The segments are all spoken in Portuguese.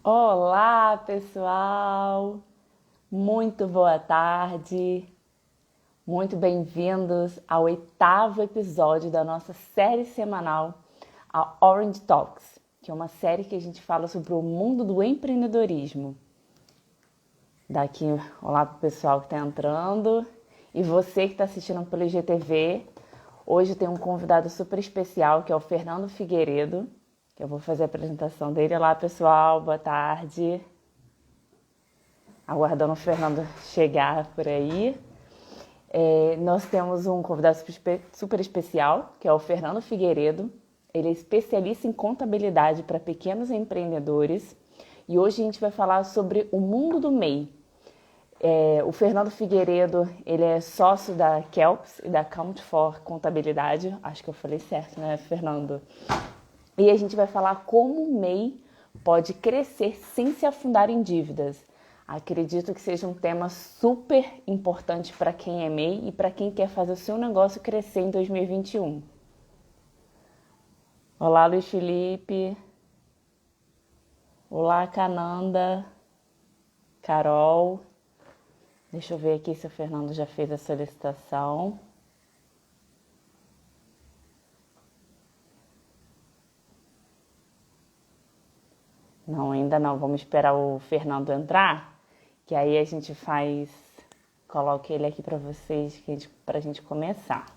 Olá, pessoal! Muito boa tarde! Muito bem-vindos ao oitavo episódio da nossa série semanal, a Orange Talks, que é uma série que a gente fala sobre o mundo do empreendedorismo. Daqui, olá para o pessoal que está entrando e você que está assistindo pelo IGTV. Hoje tem um convidado super especial, que é o Fernando Figueiredo, que eu vou fazer a apresentação dele. Olá, pessoal, boa tarde. Aguardando o Fernando chegar por aí. Nós temos um convidado super especial, que é o Fernando Figueiredo. Ele é especialista em contabilidade para pequenos empreendedores. E hoje a gente vai falar sobre o mundo do MEI. O Fernando Figueiredo, ele é sócio da Kelps e da Count for Contabilidade. Acho que eu falei certo, né, Fernando? E a gente vai falar como o MEI pode crescer sem se afundar em dívidas. Acredito que seja um tema super importante para quem é MEI e para quem quer fazer o seu negócio crescer em 2021. Olá, Luiz Felipe. Olá, Cananda. Carol. Deixa eu ver aqui se o Fernando já fez a solicitação. Não, ainda não. Vamos esperar o Fernando entrar, que aí a gente coloca ele aqui para vocês, para a gente começar.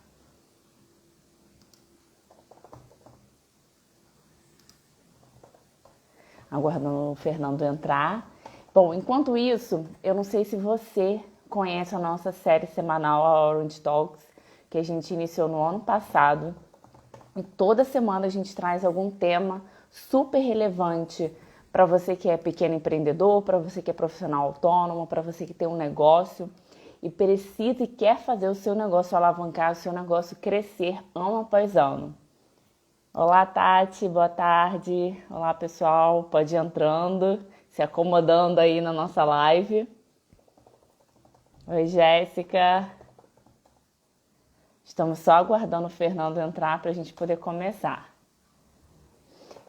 Aguardando o Fernando entrar. Bom, enquanto isso, eu não sei se você conhece a nossa série semanal, a Orange Talks, que a gente iniciou no ano passado. E toda semana a gente traz algum tema super relevante para você que é pequeno empreendedor, para você que é profissional autônomo, para você que tem um negócio e precisa e quer fazer o seu negócio alavancar, o seu negócio crescer ano após ano. Olá, Tati, boa tarde. Olá, pessoal, pode ir entrando, se acomodando aí na nossa live. Oi, Jéssica. Estamos só aguardando o Fernando entrar para a gente poder começar.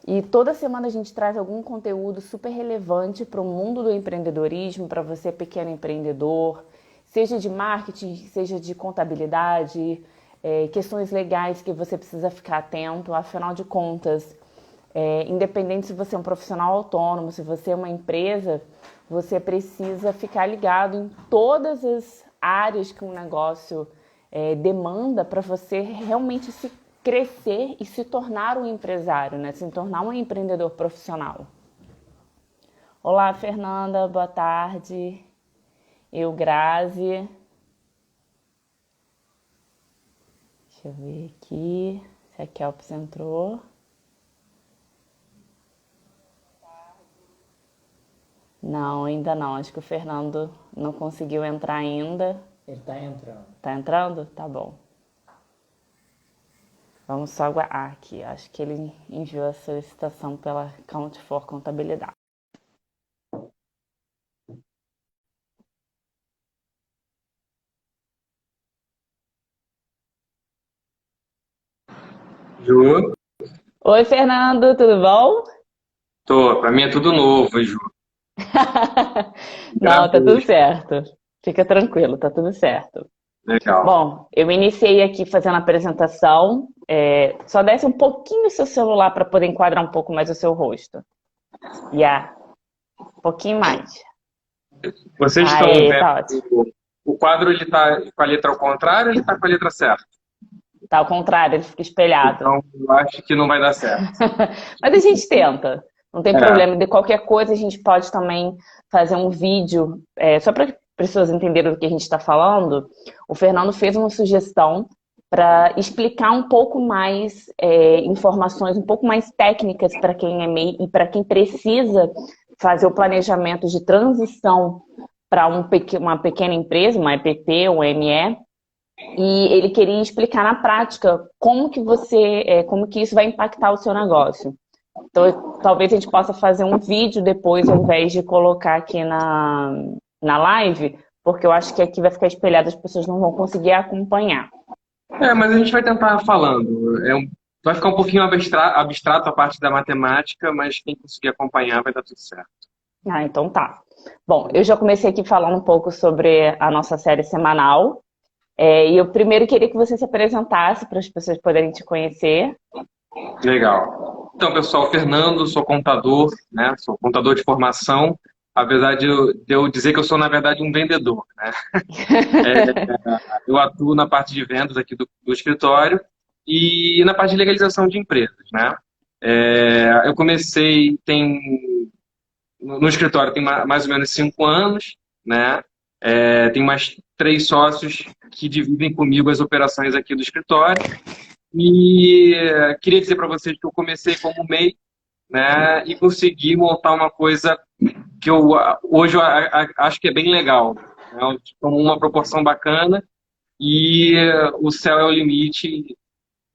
E toda semana a gente traz algum conteúdo super relevante para o mundo do empreendedorismo, para você pequeno empreendedor, seja de marketing, seja de contabilidade, questões legais que você precisa ficar atento. Afinal de contas, independente se você é um profissional autônomo, se você é uma empresa, você precisa ficar ligado em todas as áreas que um negócio demanda para você realmente se crescer e se tornar um empresário, né? Se tornar um empreendedor profissional. Olá, Fernanda, boa tarde. Eu, Grazi. Deixa eu ver aqui se a Kelps entrou. Não, ainda não. Acho que o Fernando não conseguiu entrar ainda. Ele tá entrando. Tá entrando? Tá bom. Vamos só aguardar aqui. Acho que ele enviou a solicitação pela Count for Contabilidade. Ju, Oi, Fernando, tudo bom? tô. Pra mim é tudo novo, Ju. Não, tá tudo Gravei. certo. Fica tranquilo, tá tudo certo. Legal. Bom, eu iniciei aqui fazendo a apresentação. Só desce um pouquinho o seu celular para poder enquadrar um pouco mais o seu rosto. Um pouquinho mais. Vocês estão Aí, vendo tá ótimo. o quadro, ele tá com a letra ao contrário ou ele tá com a letra certa? Tá ao contrário, ele fica espelhado. Então, eu acho que não vai dar certo. Mas a gente tenta, não tem É, problema. De qualquer coisa, a gente pode também fazer um vídeo, só para as pessoas entenderem do que a gente está falando. O Fernando fez uma sugestão para explicar um pouco mais informações, um pouco mais técnicas para quem é MEI e para quem precisa fazer o planejamento de transição para uma pequena empresa, uma EPP, um ME. E ele queria explicar na prática como que isso vai impactar o seu negócio. Então, talvez a gente possa fazer um vídeo depois, ao invés de colocar aqui na live, porque eu acho que aqui vai ficar espelhado, as pessoas não vão conseguir acompanhar. mas a gente vai tentar falando. Vai ficar um pouquinho abstrato a parte da matemática, mas quem conseguir acompanhar vai dar tudo certo. Ah, então tá. Bom, eu já comecei aqui falando um pouco sobre a nossa série semanal. E eu primeiro queria que você se apresentasse para as pessoas poderem te conhecer. Legal. Então, pessoal, Fernando, sou contador, né? Sou contador de formação, apesar de eu dizer que eu sou, na verdade, um vendedor, né? Eu atuo na parte de vendas aqui do escritório e na parte de legalização de empresas, né? Eu comecei, no escritório tem mais ou menos 5 anos, né? Tem mais 3 sócios que dividem comigo as operações aqui do escritório. E queria dizer para vocês que eu comecei como MEI, né? E consegui montar uma coisa que eu hoje acho que é bem legal, né? Tomou uma proporção bacana e o céu é o limite.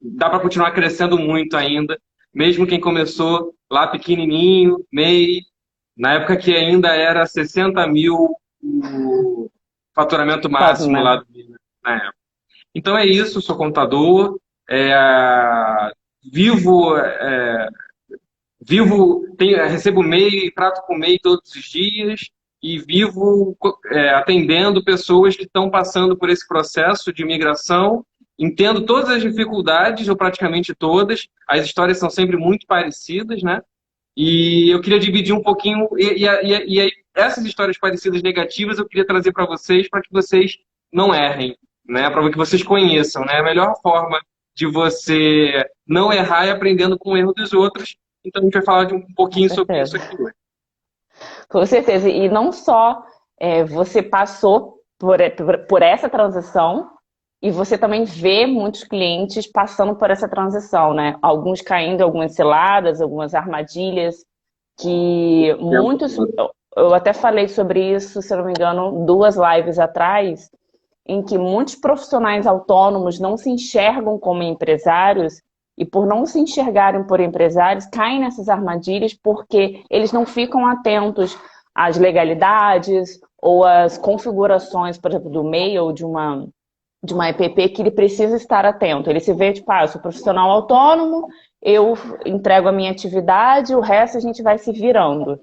Dá para continuar crescendo muito ainda, mesmo quem começou lá pequenininho, MEI, na época que ainda era 60 mil o faturamento Pode, máximo né? lá na época. Então é isso, sou contador, é, vivo, recebo MEI, trato com MEI todos os dias e vivo atendendo pessoas que estão passando por esse processo de imigração. Entendo todas as dificuldades, ou praticamente todas. As histórias são sempre muito parecidas, né? E eu queria dividir um pouquinho, e aí, essas histórias parecidas negativas eu queria trazer para que vocês não errem, né? Para que vocês conheçam, né? A melhor forma de você não errar é aprendendo com o erro dos outros. Então a gente vai falar de um Com pouquinho sobre isso certeza. aqui hoje. Com certeza. E não só você passou por essa transição, e você também vê muitos clientes passando por essa transição, né? Alguns caindo em algumas ciladas, algumas armadilhas, que muitos. Eu até falei sobre isso, se eu não me engano, 2 lives atrás, em que muitos profissionais autônomos não se enxergam como empresários e por não se enxergarem por empresários, caem nessas armadilhas porque eles não ficam atentos às legalidades ou às configurações, por exemplo, do MEI ou de uma EPP que ele precisa estar atento. Ele se vê, tipo, eu sou profissional autônomo, eu entrego a minha atividade, o resto a gente vai se virando.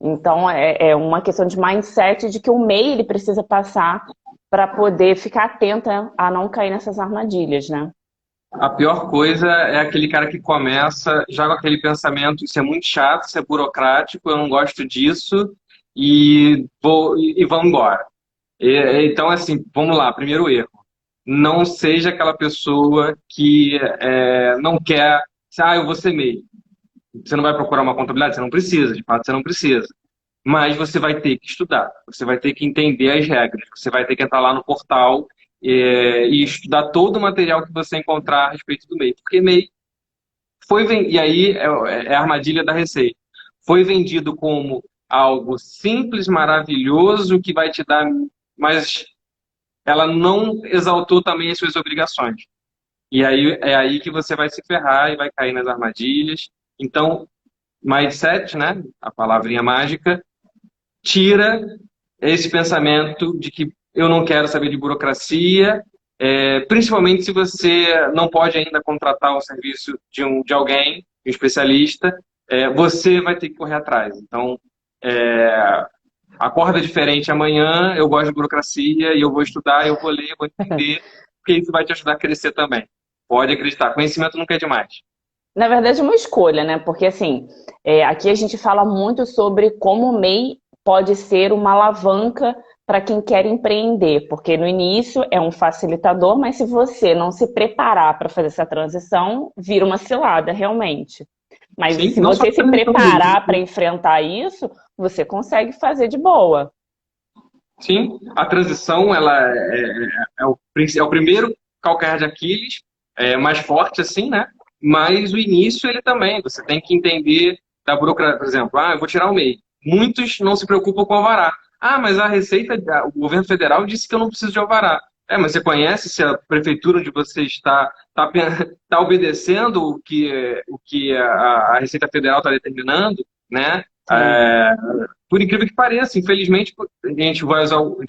Então, é uma questão de mindset de que o MEI ele precisa passar para poder ficar atenta a não cair nessas armadilhas, né? A pior coisa é aquele cara que começa já com aquele pensamento: isso é muito chato, isso é burocrático, eu não gosto disso e vão embora. Então, assim, vamos lá, primeiro erro. Não seja aquela pessoa que não quer, eu vou ser MEI. Você não vai procurar uma contabilidade? Você não precisa, de fato você não precisa. Mas você vai ter que estudar, você vai ter que entender as regras, você vai ter que entrar lá no portal e estudar todo o material que você encontrar a respeito do MEI. Porque MEI e aí é a armadilha da Receita. Foi vendido como algo simples, maravilhoso, que vai te dar, mas ela não exaltou também as suas obrigações. E aí é aí que você vai se ferrar e vai cair nas armadilhas. Então, mindset, né? A palavrinha mágica, tira esse pensamento de que eu não quero saber de burocracia, principalmente se você não pode ainda contratar o serviço de alguém, de um especialista, você vai ter que correr atrás. Então, acorda diferente amanhã, eu gosto de burocracia e eu vou estudar, eu vou ler, eu vou entender, porque isso vai te ajudar a crescer também. Pode acreditar, conhecimento nunca é demais. Na verdade, é uma escolha, né? Porque, assim, aqui a gente fala muito sobre como o MEI pode ser uma alavanca para quem quer empreender, porque no início é um facilitador, mas se você não se preparar para fazer essa transição, vira uma cilada, realmente. Mas Sim, se não só você se transição preparar para mesmo. enfrentar isso, você consegue fazer de boa. Sim, a transição ela é o primeiro calcanhar de Aquiles, mais forte assim, né? Mas o início ele também, você tem que entender da burocracia, por exemplo, eu vou tirar o MEI. Muitos não se preocupam com o alvará. Mas a Receita, o governo federal disse que eu não preciso de alvará. Mas você conhece se a prefeitura onde você está obedecendo o que a Receita Federal está determinando, né? Sim. Por incrível que pareça, infelizmente, a gente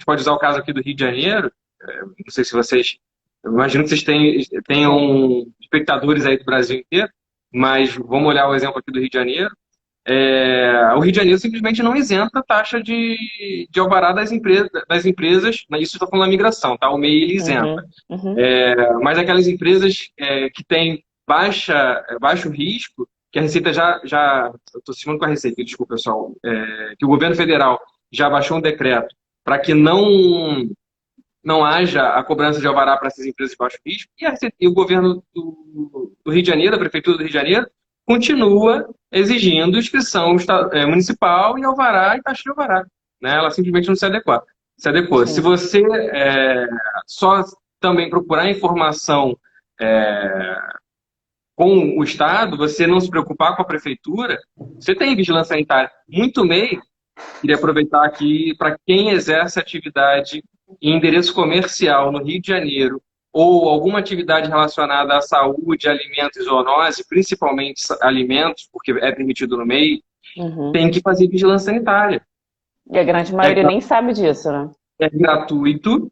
pode usar o caso aqui do Rio de Janeiro. Não sei se vocês. Eu imagino que vocês tenham espectadores aí do Brasil inteiro, mas vamos olhar o exemplo aqui do Rio de Janeiro. o Rio de Janeiro simplesmente não isenta a taxa de alvará das empresas, né, isso eu estou falando da migração, tá? O MEI ele isenta. Uhum, uhum. Mas aquelas empresas que têm baixo risco, que a Receita eu estou cismando com a Receita, desculpa, pessoal, que o governo federal já baixou um decreto para que não haja a cobrança de alvará para essas empresas de baixo risco, e o governo do Rio de Janeiro, a Prefeitura do Rio de Janeiro, continua exigindo inscrição municipal e alvará e taxa de alvará. Né? Ela simplesmente não se adequou. Se Sim. você só também procurar informação com o Estado, você não se preocupar com a Prefeitura, você tem vigilância sanitária. Muito MEI, queria aproveitar aqui para quem exerce atividade em endereço comercial no Rio de Janeiro ou alguma atividade relacionada à saúde, alimentos e zoonose, principalmente alimentos, porque é permitido no MEI, Uhum. tem que fazer vigilância sanitária. E a grande É, maioria nem sabe disso, né? é gratuito,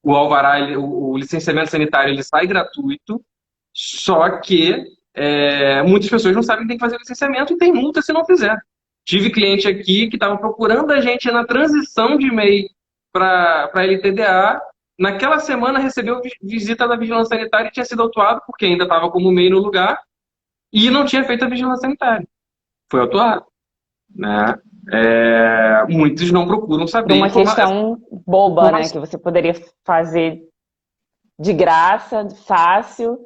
o alvará, o licenciamento sanitário ele sai gratuito, só que muitas pessoas não sabem que tem que fazer licenciamento e tem multa se não fizer. Tive cliente aqui que estava procurando a gente na transição de MEI para LTDA. Naquela semana recebeu visita da vigilância sanitária e tinha sido autuado porque ainda estava como MEI no lugar e não tinha feito a vigilância sanitária. Foi autuado. Né? Muitos não procuram Por saber uma questão boba, né? Que informação. você poderia fazer de graça, fácil,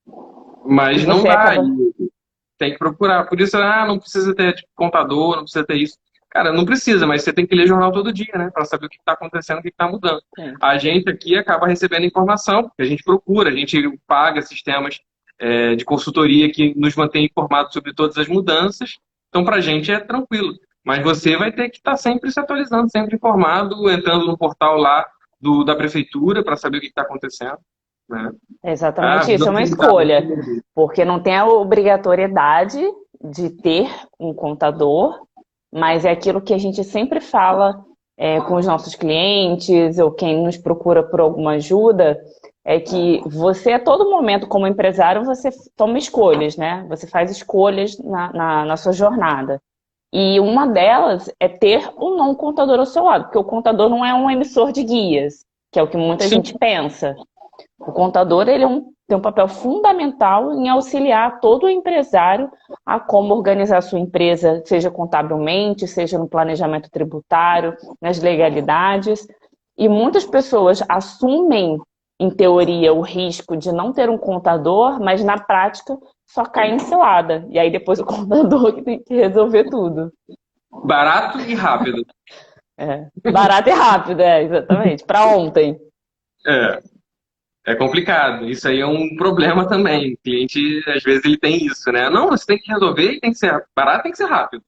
e Mas não você dá. acaba. Tem que procurar. Por isso, não precisa ter tipo, contador, não precisa ter isso. Cara, não precisa, mas você tem que ler jornal todo dia, né? Para saber o que está acontecendo, o que está mudando. Sim. A gente aqui acaba recebendo informação, porque a gente procura, a gente paga sistemas de consultoria que nos mantém informados sobre todas as mudanças. Então, para a gente é tranquilo. Mas você vai ter que estar sempre se atualizando, sempre informado, entrando no portal lá da prefeitura para saber o que está acontecendo. Né? É exatamente isso, é uma Visão escolha, porque não tem a obrigatoriedade de ter um contador, mas é aquilo que a gente sempre fala com os nossos clientes ou quem nos procura por alguma ajuda, é que você a todo momento, como empresário, você toma escolhas, né? Você faz escolhas na sua jornada. E uma delas é ter um não contador ao seu lado, porque o contador não é um emissor de guias, que é o que muita Sim, gente pensa. O contador ele tem um papel fundamental em auxiliar todo empresário a como organizar a sua empresa, seja contabilmente, seja no planejamento tributário, nas legalidades. E muitas pessoas assumem, em teoria, o risco de não ter um contador, mas na prática só cai em cilada. E aí depois o contador que tem que resolver tudo. barato e rápido. Barato e rápido, exatamente. Para ontem. É, é complicado. Isso aí é um problema também. O cliente, às vezes, ele tem isso, né? Não, você tem que resolver e tem que ser barato, tem que ser rápido.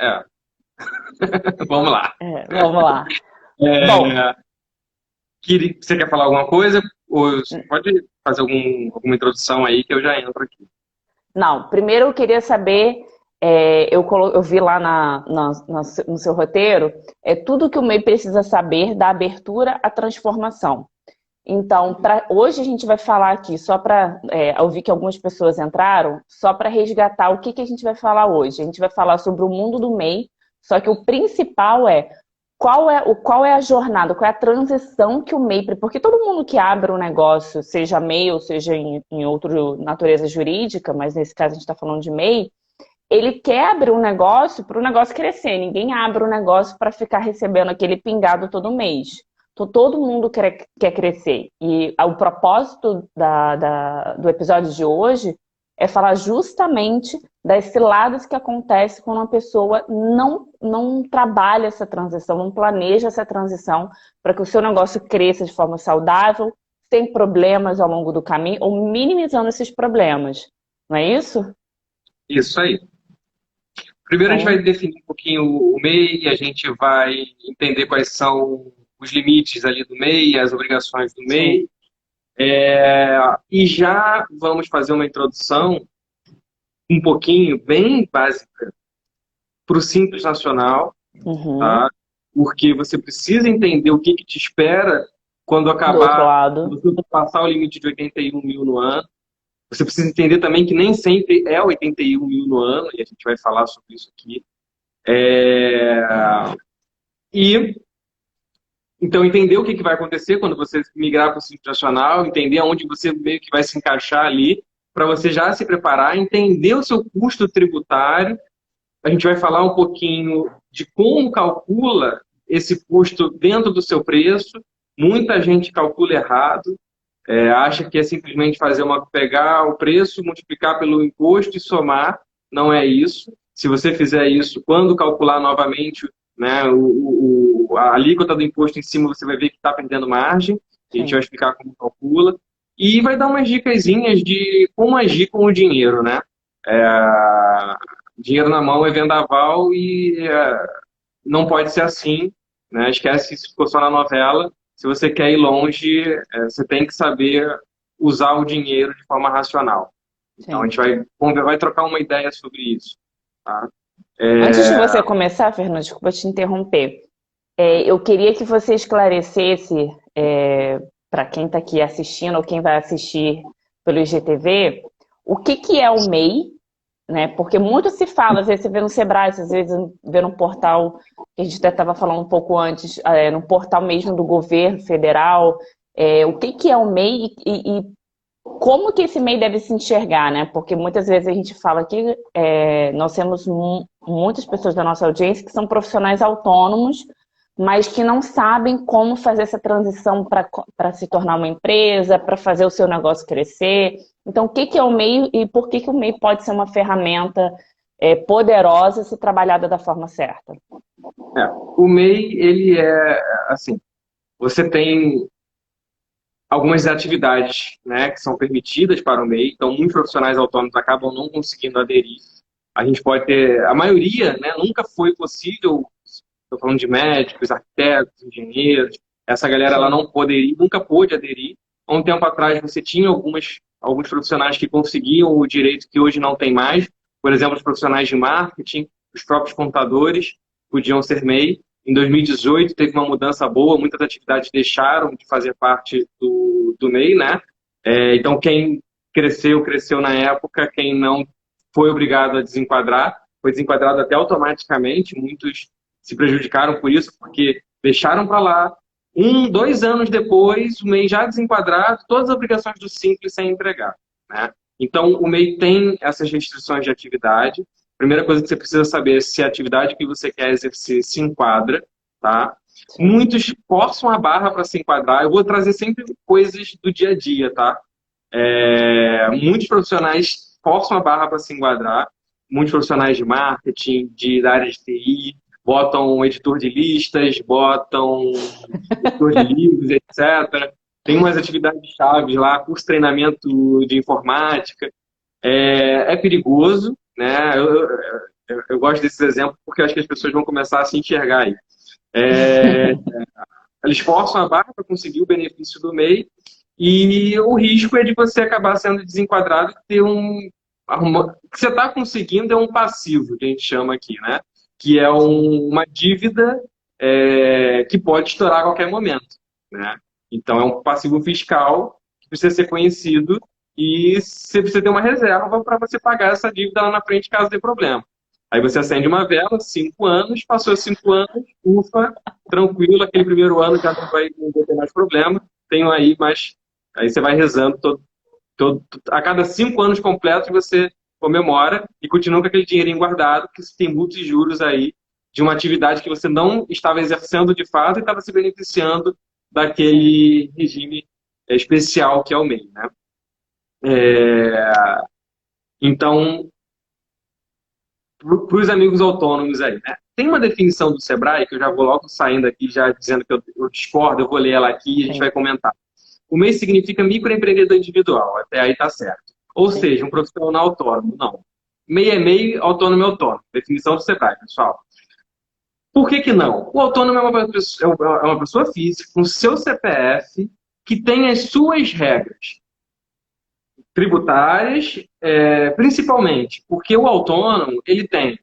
É, vamos lá. Vamos lá. Bom, É, você quer falar alguma coisa? Ou você pode fazer alguma introdução aí que eu já entro aqui. não, primeiro eu queria saber, eu vi lá no seu roteiro, tudo que o MEI precisa saber da abertura à transformação. Então, hoje a gente vai falar aqui, só para, eu vi que algumas pessoas entraram, só para resgatar o que a gente vai falar hoje. A gente vai falar sobre o mundo do MEI, só que o principal qual é a jornada, qual é a transição que o MEI... Porque todo mundo que abre um negócio, seja MEI ou seja em outra natureza jurídica, mas nesse caso a gente está falando de MEI, ele quer abrir um negócio para o negócio crescer. Ninguém abre um negócio para ficar recebendo aquele pingado todo mês. Então, todo mundo quer crescer. E o propósito do episódio de hoje é falar justamente das ciladas que acontecem quando uma pessoa não trabalha essa transição, não planeja essa transição para que o seu negócio cresça de forma saudável, sem problemas ao longo do caminho, ou minimizando esses problemas. Não é isso? Isso aí. Primeiro a gente vai Então, definir um pouquinho o MEI, a gente vai entender quais são os limites ali do MEI, as obrigações do sim. MEI. E já vamos fazer uma introdução um pouquinho bem básica para o Simples Nacional, Uhum. tá? Porque você precisa entender o que te espera quando Do outro acabar, lado. quando você passar o limite de 81 mil no ano, Você precisa entender também que nem sempre é 81 mil no ano, e a gente vai falar sobre isso aqui. É, E então entender o que vai acontecer quando você migrar para o Simples Nacional, entender aonde você meio que vai se encaixar ali, para você já se preparar, entender o seu custo tributário. A gente vai falar um pouquinho de como calcula esse custo dentro do seu preço. Muita gente calcula errado, acha que é simplesmente pegar o preço, multiplicar pelo imposto e somar. Não é isso. Se você fizer isso, quando calcular novamente, né, a alíquota do imposto em cima, você vai ver que está perdendo margem. A gente vai explicar como calcula. E vai dar umas dicasinhas de como agir com o dinheiro, né? Dinheiro na mão é vendaval e não pode ser assim, né? Esquece que isso ficou só na novela. Se você quer ir longe, você tem que saber usar o dinheiro de forma racional. Então, a gente vai trocar uma ideia sobre isso. Tá? Antes de você começar, Fernando, desculpa te interromper. Eu queria que você esclarecesse para quem está aqui assistindo ou quem vai assistir pelo IGTV, o que é o MEI, né? Porque muito se fala, às vezes você vê no Sebrae, às vezes vê no portal, que a gente até estava falando um pouco antes, no portal mesmo do governo federal, o que é o MEI e como que esse MEI deve se enxergar, né? Porque muitas vezes a gente fala que nós temos muitas pessoas da nossa audiência que são profissionais autônomos, mas que não sabem como fazer essa transição para se tornar uma empresa, para fazer o seu negócio crescer. Então, o que é o MEI e por que o MEI pode ser uma ferramenta poderosa se trabalhada da forma certa? O MEI, ele assim, você tem algumas atividades, né, que são permitidas para o MEI, então muitos profissionais autônomos acabam não conseguindo aderir. A gente pode ter, a maioria, né, nunca foi possível. Estou falando de médicos, arquitetos, engenheiros. Essa galera ela não poderia, nunca pôde aderir. Há um tempo atrás você tinha alguns profissionais que conseguiam o direito que hoje não tem mais. Por exemplo, os profissionais de marketing, os próprios contadores podiam ser MEI. Em 2018 teve uma mudança boa, muitas atividades deixaram de fazer parte do MEI, né? Então quem cresceu na época, quem não foi obrigado a desenquadrar, foi desenquadrado até automaticamente. Muitos se prejudicaram por isso, porque deixaram para lá. 2 anos depois, o MEI já desenquadrado, todas as obrigações do Simples sem entregar, né? Então, o MEI tem essas restrições de atividade. Primeira coisa que você precisa saber é se a atividade que você quer exercer se enquadra, tá? Muitos forçam a barra para se enquadrar. Eu vou trazer sempre coisas do dia a dia, tá? Muitos profissionais forçam a barra para se enquadrar. Muitos profissionais de marketing, da área de TI, botam um editor de listas, botam editor de livros, etc. Tem umas atividades chaves lá, curso de treinamento de informática. É perigoso, né? Eu gosto desses exemplos porque eu acho que as pessoas vão começar a se enxergar aí. Eles forçam a barra para conseguir o benefício do MEI e o risco é de você acabar sendo desenquadrado e ter o que você está conseguindo é um passivo, que a gente chama aqui, né? Que é uma dívida que pode estourar a qualquer momento, né? Então, é um passivo fiscal que precisa ser conhecido e você precisa ter uma reserva para você pagar essa dívida lá na frente, caso dê problema. Aí você acende uma vela, 5 anos, passou 5 anos, ufa, tranquilo, aquele primeiro ano já não vai ter mais problema, tenho aí, mas aí você vai rezando a cada 5 anos completos você comemora e continua com aquele dinheirinho guardado, que tem muitos juros aí de uma atividade que você não estava exercendo de fato e estava se beneficiando daquele regime especial que é o MEI, né? Então, para os amigos autônomos aí, né? Tem uma definição do Sebrae, que eu já vou logo saindo aqui, já dizendo que eu discordo, eu vou ler ela aqui e a gente vai comentar. O MEI significa microempreendedor individual, até aí tá certo. Ou seja, um profissional autônomo. Não. MEI é MEI, autônomo é autônomo. Definição do Sebrae, pessoal. Por que não? O autônomo é uma pessoa física, com seu CPF, que tem as suas regras tributárias, principalmente porque o autônomo ele tem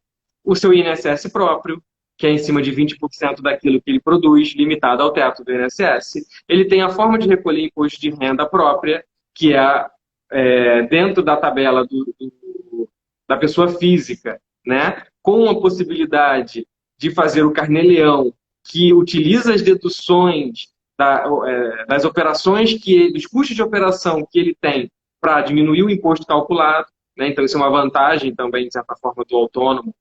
o seu INSS próprio, que é em cima de 20% daquilo que ele produz, limitado ao teto do INSS. Ele tem a forma de recolher imposto de renda própria, que é dentro da tabela da pessoa física, né, com a possibilidade de fazer o carnê-leão, que utiliza as deduções das operações, dos custos de operação que ele tem para diminuir o imposto calculado, né? Então isso é uma vantagem também, de certa forma, do autônomo.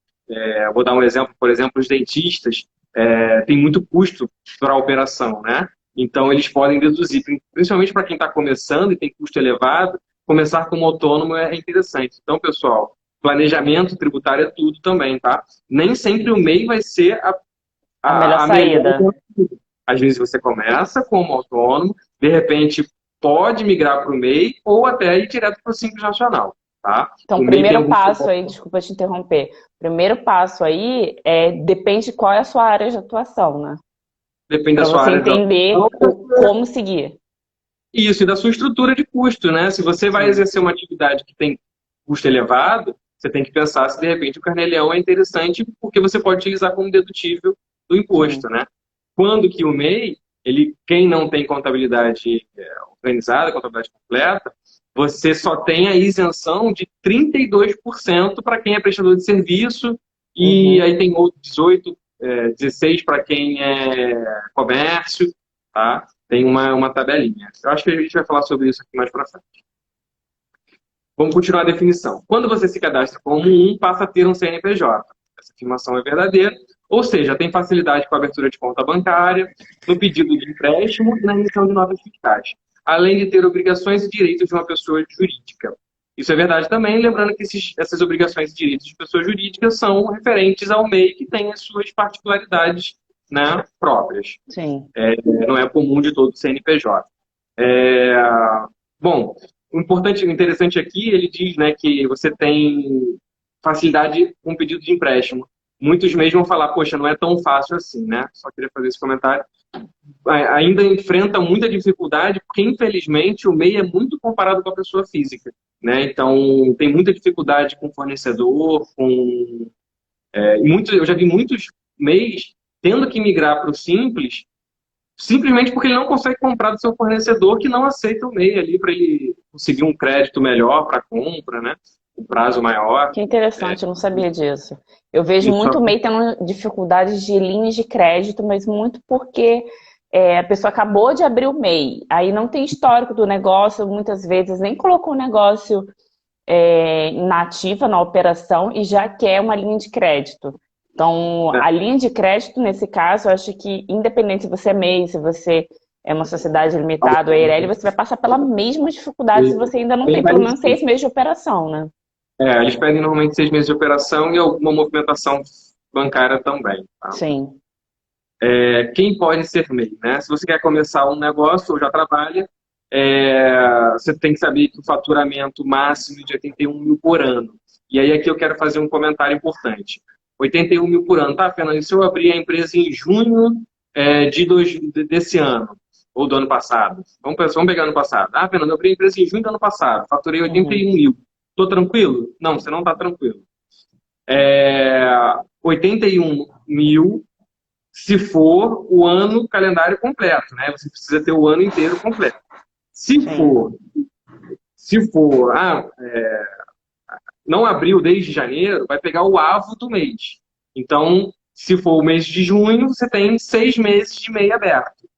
Vou dar um exemplo, por exemplo, os dentistas têm muito custo para a operação, né? Então eles podem deduzir, principalmente para quem está começando e tem custo elevado, começar como autônomo é interessante. Então, pessoal, planejamento tributário é tudo também, tá? Nem sempre o MEI vai ser A melhor a saída. melhor. Às vezes você começa como autônomo, de repente pode migrar para o MEI ou até ir direto para o Simples Nacional, tá? Então, O o MEI tem primeiro alguns passo aí, desculpa te interromper, primeiro passo aí depende qual é a sua área de atuação, né? depende da Para sua você área de entender atuação. como seguir. Isso, e da sua estrutura de custo, né? Se você vai Sim. exercer uma atividade que tem custo elevado, você tem que pensar se de repente o carnê-leão é interessante, porque você pode utilizar como dedutível do Sim. imposto, né? Quando que o MEI, quem não tem contabilidade organizada, contabilidade completa, você só tem a isenção de 32% para quem é prestador de serviço, e Uhum. aí tem outro 18, 16 para quem é comércio, tá? Tem uma tabelinha. Eu acho que a gente vai falar sobre isso aqui mais para frente. Vamos continuar a definição. Quando você se cadastra como passa a ter um CNPJ. Essa afirmação é verdadeira, ou seja, tem facilidade com a abertura de conta bancária, no pedido de empréstimo e na emissão de notas fiscais, além de ter obrigações e direitos de uma pessoa jurídica. Isso é verdade também, lembrando que essas obrigações e direitos de pessoa jurídica são referentes ao MEI, que tem as suas particularidades, né, próprias. Sim. Não é comum de todo o CNPJ. Bom, o importante, o interessante aqui, ele diz, né, que você tem facilidade com pedido de empréstimo. Muitos mesmos vão falar, poxa, não é tão fácil assim, né? Só queria fazer esse comentário. Ainda enfrenta muita dificuldade, porque infelizmente o MEI é muito comparado com a pessoa física, né? Então tem muita dificuldade com fornecedor, eu já vi muitos MEIs tendo que migrar para o Simples, simplesmente porque ele não consegue comprar do seu fornecedor, que não aceita o MEI ali para ele conseguir um crédito melhor para compra, né? Um prazo maior. Que interessante, eu não sabia disso. Eu vejo Isso. muito MEI tendo dificuldades de linhas de crédito, mas muito porque a pessoa acabou de abrir o MEI, aí não tem histórico do negócio, muitas vezes nem colocou o negócio na ativa, na operação, e já quer uma linha de crédito. Então, a linha de crédito, nesse caso, eu acho que, independente se você é MEI, se você é uma sociedade limitada ou EIRELI, você vai passar pela mesma dificuldade se você ainda não tem pelo menos 6 meses de operação, né? Eles pedem normalmente 6 meses de operação e alguma movimentação bancária também. Tá? Sim. Quem pode ser MEI, né? Se você quer começar um negócio ou já trabalha, você tem que saber que o faturamento máximo é de 81 mil por ano. E aí aqui eu quero fazer um comentário importante. 81 mil por ano, tá, Fernando? E se eu abrir a empresa em junho desse ano, ou do ano passado? Vamos pegar ano passado. Ah, Fernando, eu abri a empresa em junho do ano passado, faturei 81 mil. Estou tranquilo? Não, você não está tranquilo. 81 mil se for o ano calendário completo, né? Você precisa ter o ano inteiro completo. Se for, não abriu desde janeiro, vai pegar o AVO do mês. Então, se for o mês de junho, você tem 6 meses de MEI aberto.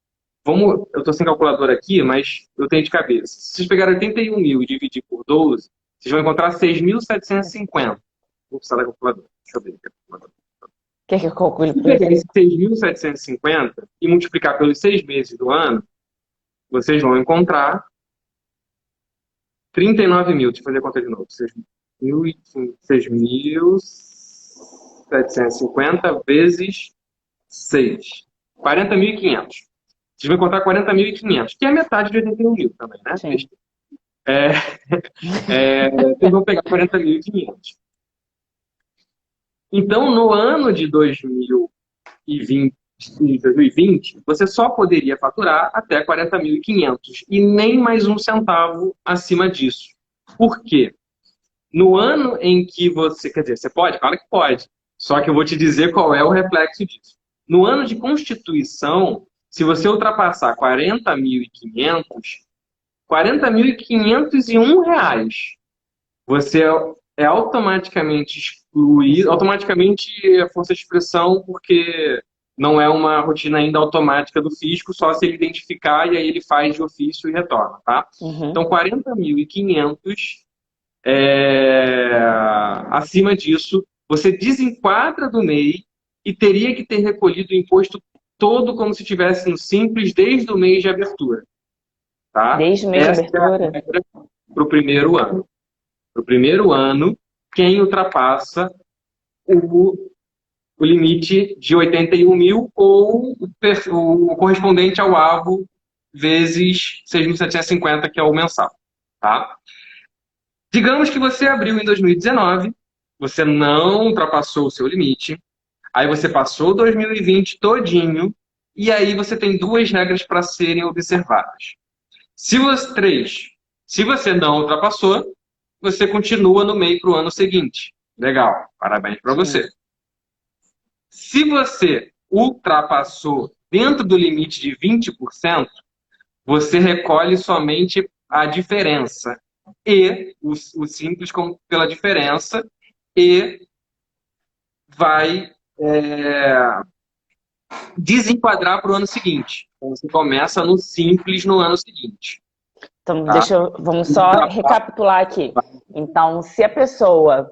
Eu estou sem calculadora aqui, mas eu tenho de cabeça. Se vocês pegarem 81 mil e dividir por 12, vocês vão encontrar 6.750. Vou precisar da calculadora. Deixa eu ver aqui a calculadora. Quer que eu calcule? Se pegar esses 6.750 e multiplicar pelos 6 meses do ano, vocês vão encontrar 39 mil. Deixa eu fazer a conta de novo. 6.750 vezes 6. 40.500. Vocês vão encontrar 40.500, que é metade de 81 mil também, né? Sim. Vocês vão pegar 40.500. Então, no ano de 2020, você só poderia faturar até 40.500 e nem mais um centavo acima disso. Por quê? No ano em que quer dizer, você pode? Claro que pode. Só que eu vou te dizer qual é o reflexo disso. No ano de constituição, se você ultrapassar 40.500, R$ 40.501. Você é automaticamente excluído, automaticamente é força de expressão, porque não é uma rotina ainda automática do fisco, só se ele identificar e aí ele faz de ofício e retorna, tá? Uhum. Então, 40.500, acima disso, você desenquadra do MEI e teria que ter recolhido o imposto todo como se tivesse no Simples desde o mês de abertura, tá? Desde o mês de Essa é a abertura? regra para o primeiro ano. Para o primeiro ano, quem ultrapassa o, o limite de 81 mil ou o correspondente ao AVO vezes 6.750, que é o mensal, tá? Digamos que você abriu em 2019, você não ultrapassou o seu limite, aí você passou 2020 todinho, e aí você tem duas regras para serem observadas. Se você não ultrapassou, você continua no MEI para o ano seguinte. Legal, parabéns para Sim. você. Se você ultrapassou dentro do limite de 20%, você recolhe somente a diferença. E o simples como pela diferença, e vai desenquadrar para o ano seguinte. Então, você começa no simples no ano seguinte. Então, Tá? vamos só recapitular aqui. Então, se a pessoa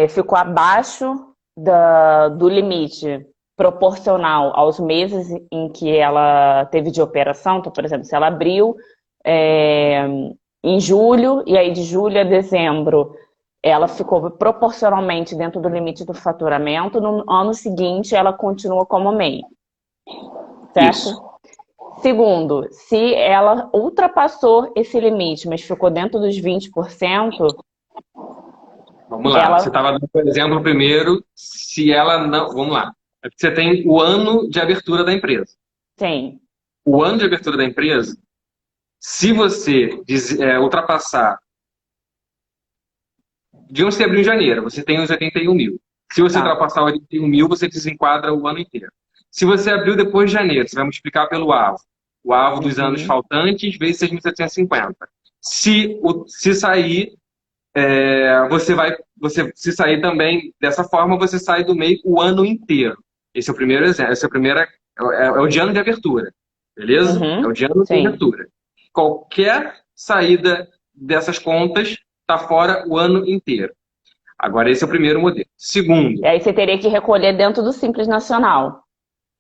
ficou abaixo do limite proporcional aos meses em que ela teve de operação, então, por exemplo, se ela abriu em julho, e aí de julho a dezembro ela ficou proporcionalmente dentro do limite do faturamento, no ano seguinte ela continua como MEI, certo? Isso. Segundo, se ela ultrapassou esse limite, mas ficou dentro dos 20%, Vamos lá. Você estava dando, por exemplo, primeiro, se ela não. Vamos lá. Você tem o ano de abertura da empresa. Sim. O ano de abertura da empresa, se você ultrapassar. Digamos que você abriu em janeiro, você tem os 81 mil. Se você ultrapassar 81 mil, você desenquadra o ano inteiro. Se você abriu depois de janeiro, você vai multiplicar pelo AVO. O AVO dos anos faltantes vezes 6.750. Se sair, se sair também dessa forma, você sai do MEI o ano inteiro. Esse é o primeiro exemplo. Esse é o de ano de abertura. Beleza? É o de ano de abertura. Qualquer saída dessas contas está fora o ano inteiro. Agora, esse é o primeiro modelo. Segundo, E aí você teria que recolher dentro do Simples Nacional.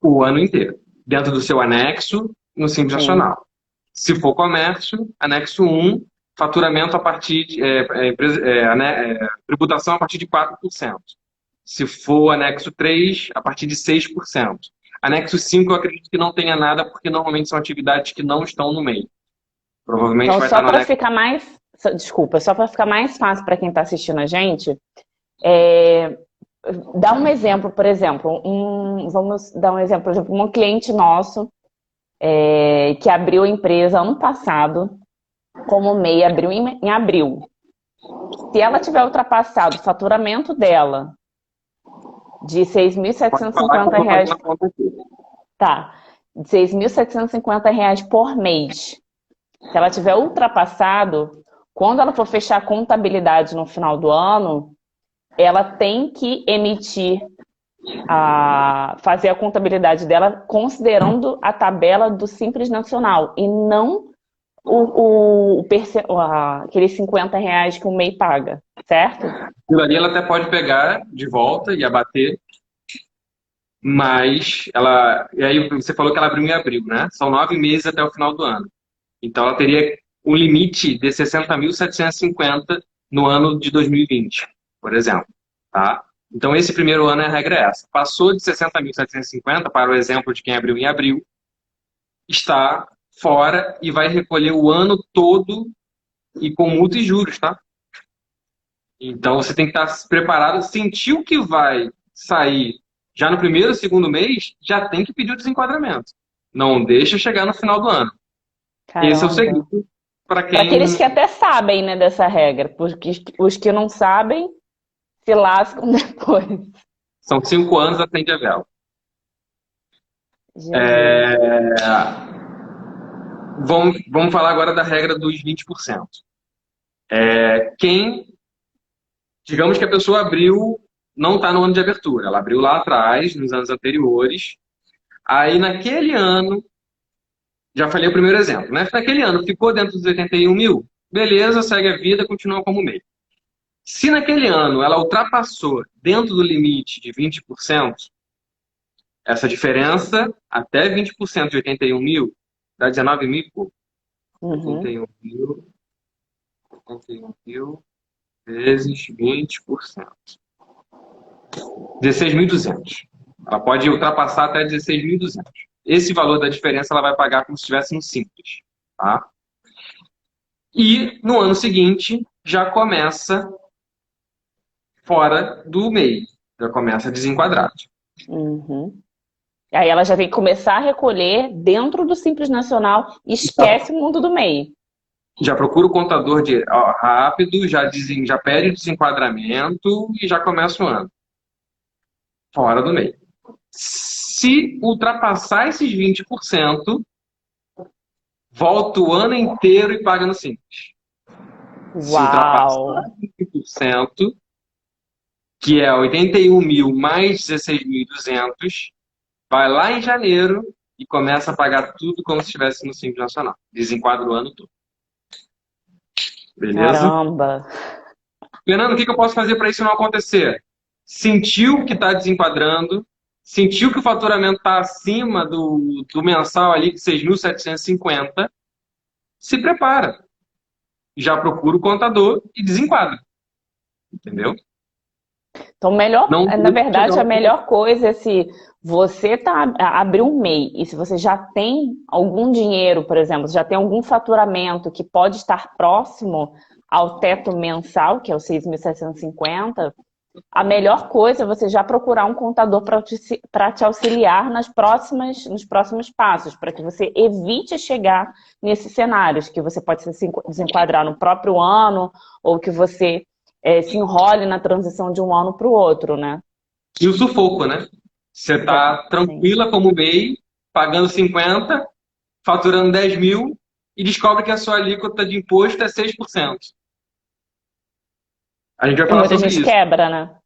o ano inteiro. Dentro do seu anexo, no Simples Nacional. Se for comércio, anexo 1, faturamento a partir de, tributação a partir de 4%. Se for anexo 3, a partir de 6%. Anexo 5 eu acredito que não tenha nada, porque normalmente são atividades que não estão no meio. Provavelmente Então, vai só estar no para anexo. ficar mais. Desculpa, só para ficar mais fácil para quem está assistindo a gente, dá um exemplo, por exemplo, vamos dar um exemplo, por exemplo, um cliente nosso que abriu a empresa ano passado, como MEI, abriu em abril. Se ela tiver ultrapassado o faturamento dela de R$6.750, tá, de R$6.750 por mês, se ela tiver ultrapassado, quando ela for fechar a contabilidade no final do ano, ela tem que fazer a contabilidade dela considerando a tabela do Simples Nacional e não aqueles R$50 que o MEI paga, certo? Aquilo ali ela até pode pegar de volta e abater, mas e aí você falou que ela abriu em abril, né? São 9 meses até o final do ano. Então ela teria um limite de 60.750 no ano de 2020, por exemplo, tá? Então esse primeiro ano a regra é essa. Passou de 60.750 para o exemplo de quem abriu em abril, está fora e vai recolher o ano todo e com multa e juros, tá? Então você tem que estar preparado, sentiu que vai sair já no primeiro, segundo mês, já tem que pedir o desenquadramento. Não deixa chegar no final do ano. Caramba. Esse é o segredo para quem... Para aqueles que até sabem, né, dessa regra, porque os que não sabem se lascam depois. São 5 anos atende a vela. Vamos falar agora da regra dos 20%. Digamos que a pessoa abriu, não está no ano de abertura, ela abriu lá atrás, nos anos anteriores, aí naquele ano, já falei o primeiro exemplo, né? Naquele ano ficou dentro dos 81 mil, beleza, segue a vida, continua como MEI. Se naquele ano ela ultrapassou dentro do limite de 20%, essa diferença até 20% de 81 mil dá 19 mil, pô. Uhum. 81 mil vezes 20%. 16.200. Ela pode ultrapassar até 16.200. Esse valor da diferença ela vai pagar como se estivesse no Simples. Tá? E no ano seguinte já começa fora do MEI. Já começa desenquadrado. Uhum. Aí ela já tem que começar a recolher dentro do Simples Nacional e esquece o mundo do MEI. Já procura o contador rápido, já pede o desenquadramento e já começa o ano. Fora do MEI. Se ultrapassar esses 20%, volta o ano inteiro e paga no Simples. Se ultrapassar Uau! 20%, que é 81 mil mais 16.200, vai lá em janeiro e começa a pagar tudo como se estivesse no Simples Nacional. Desenquadra o ano todo. Beleza? Caramba! Fernando, o que eu posso fazer para isso não acontecer? Sentiu que está desenquadrando, sentiu que o faturamento está acima do mensal ali de 6.750, se prepara. Já procura o contador e desenquadra. Entendeu? Então, melhor, Não na deixa verdade, chegar a ao ponto. melhor coisa é se você abriu um MEI e se você já tem algum dinheiro, por exemplo, já tem algum faturamento que pode estar próximo ao teto mensal, que é o 6.750, a melhor coisa é você já procurar um contador para te auxiliar nos próximos passos, para que você evite chegar nesses cenários, que você pode se desenquadrar no próprio ano, ou que você se enrole na transição de um ano para o outro, né? E o sufoco, né? Você está Sim. tranquila como MEI, pagando 50, faturando 10 mil e descobre que a sua alíquota de imposto é 6%. A gente vai E falar muita sobre gente isso. quebra, né?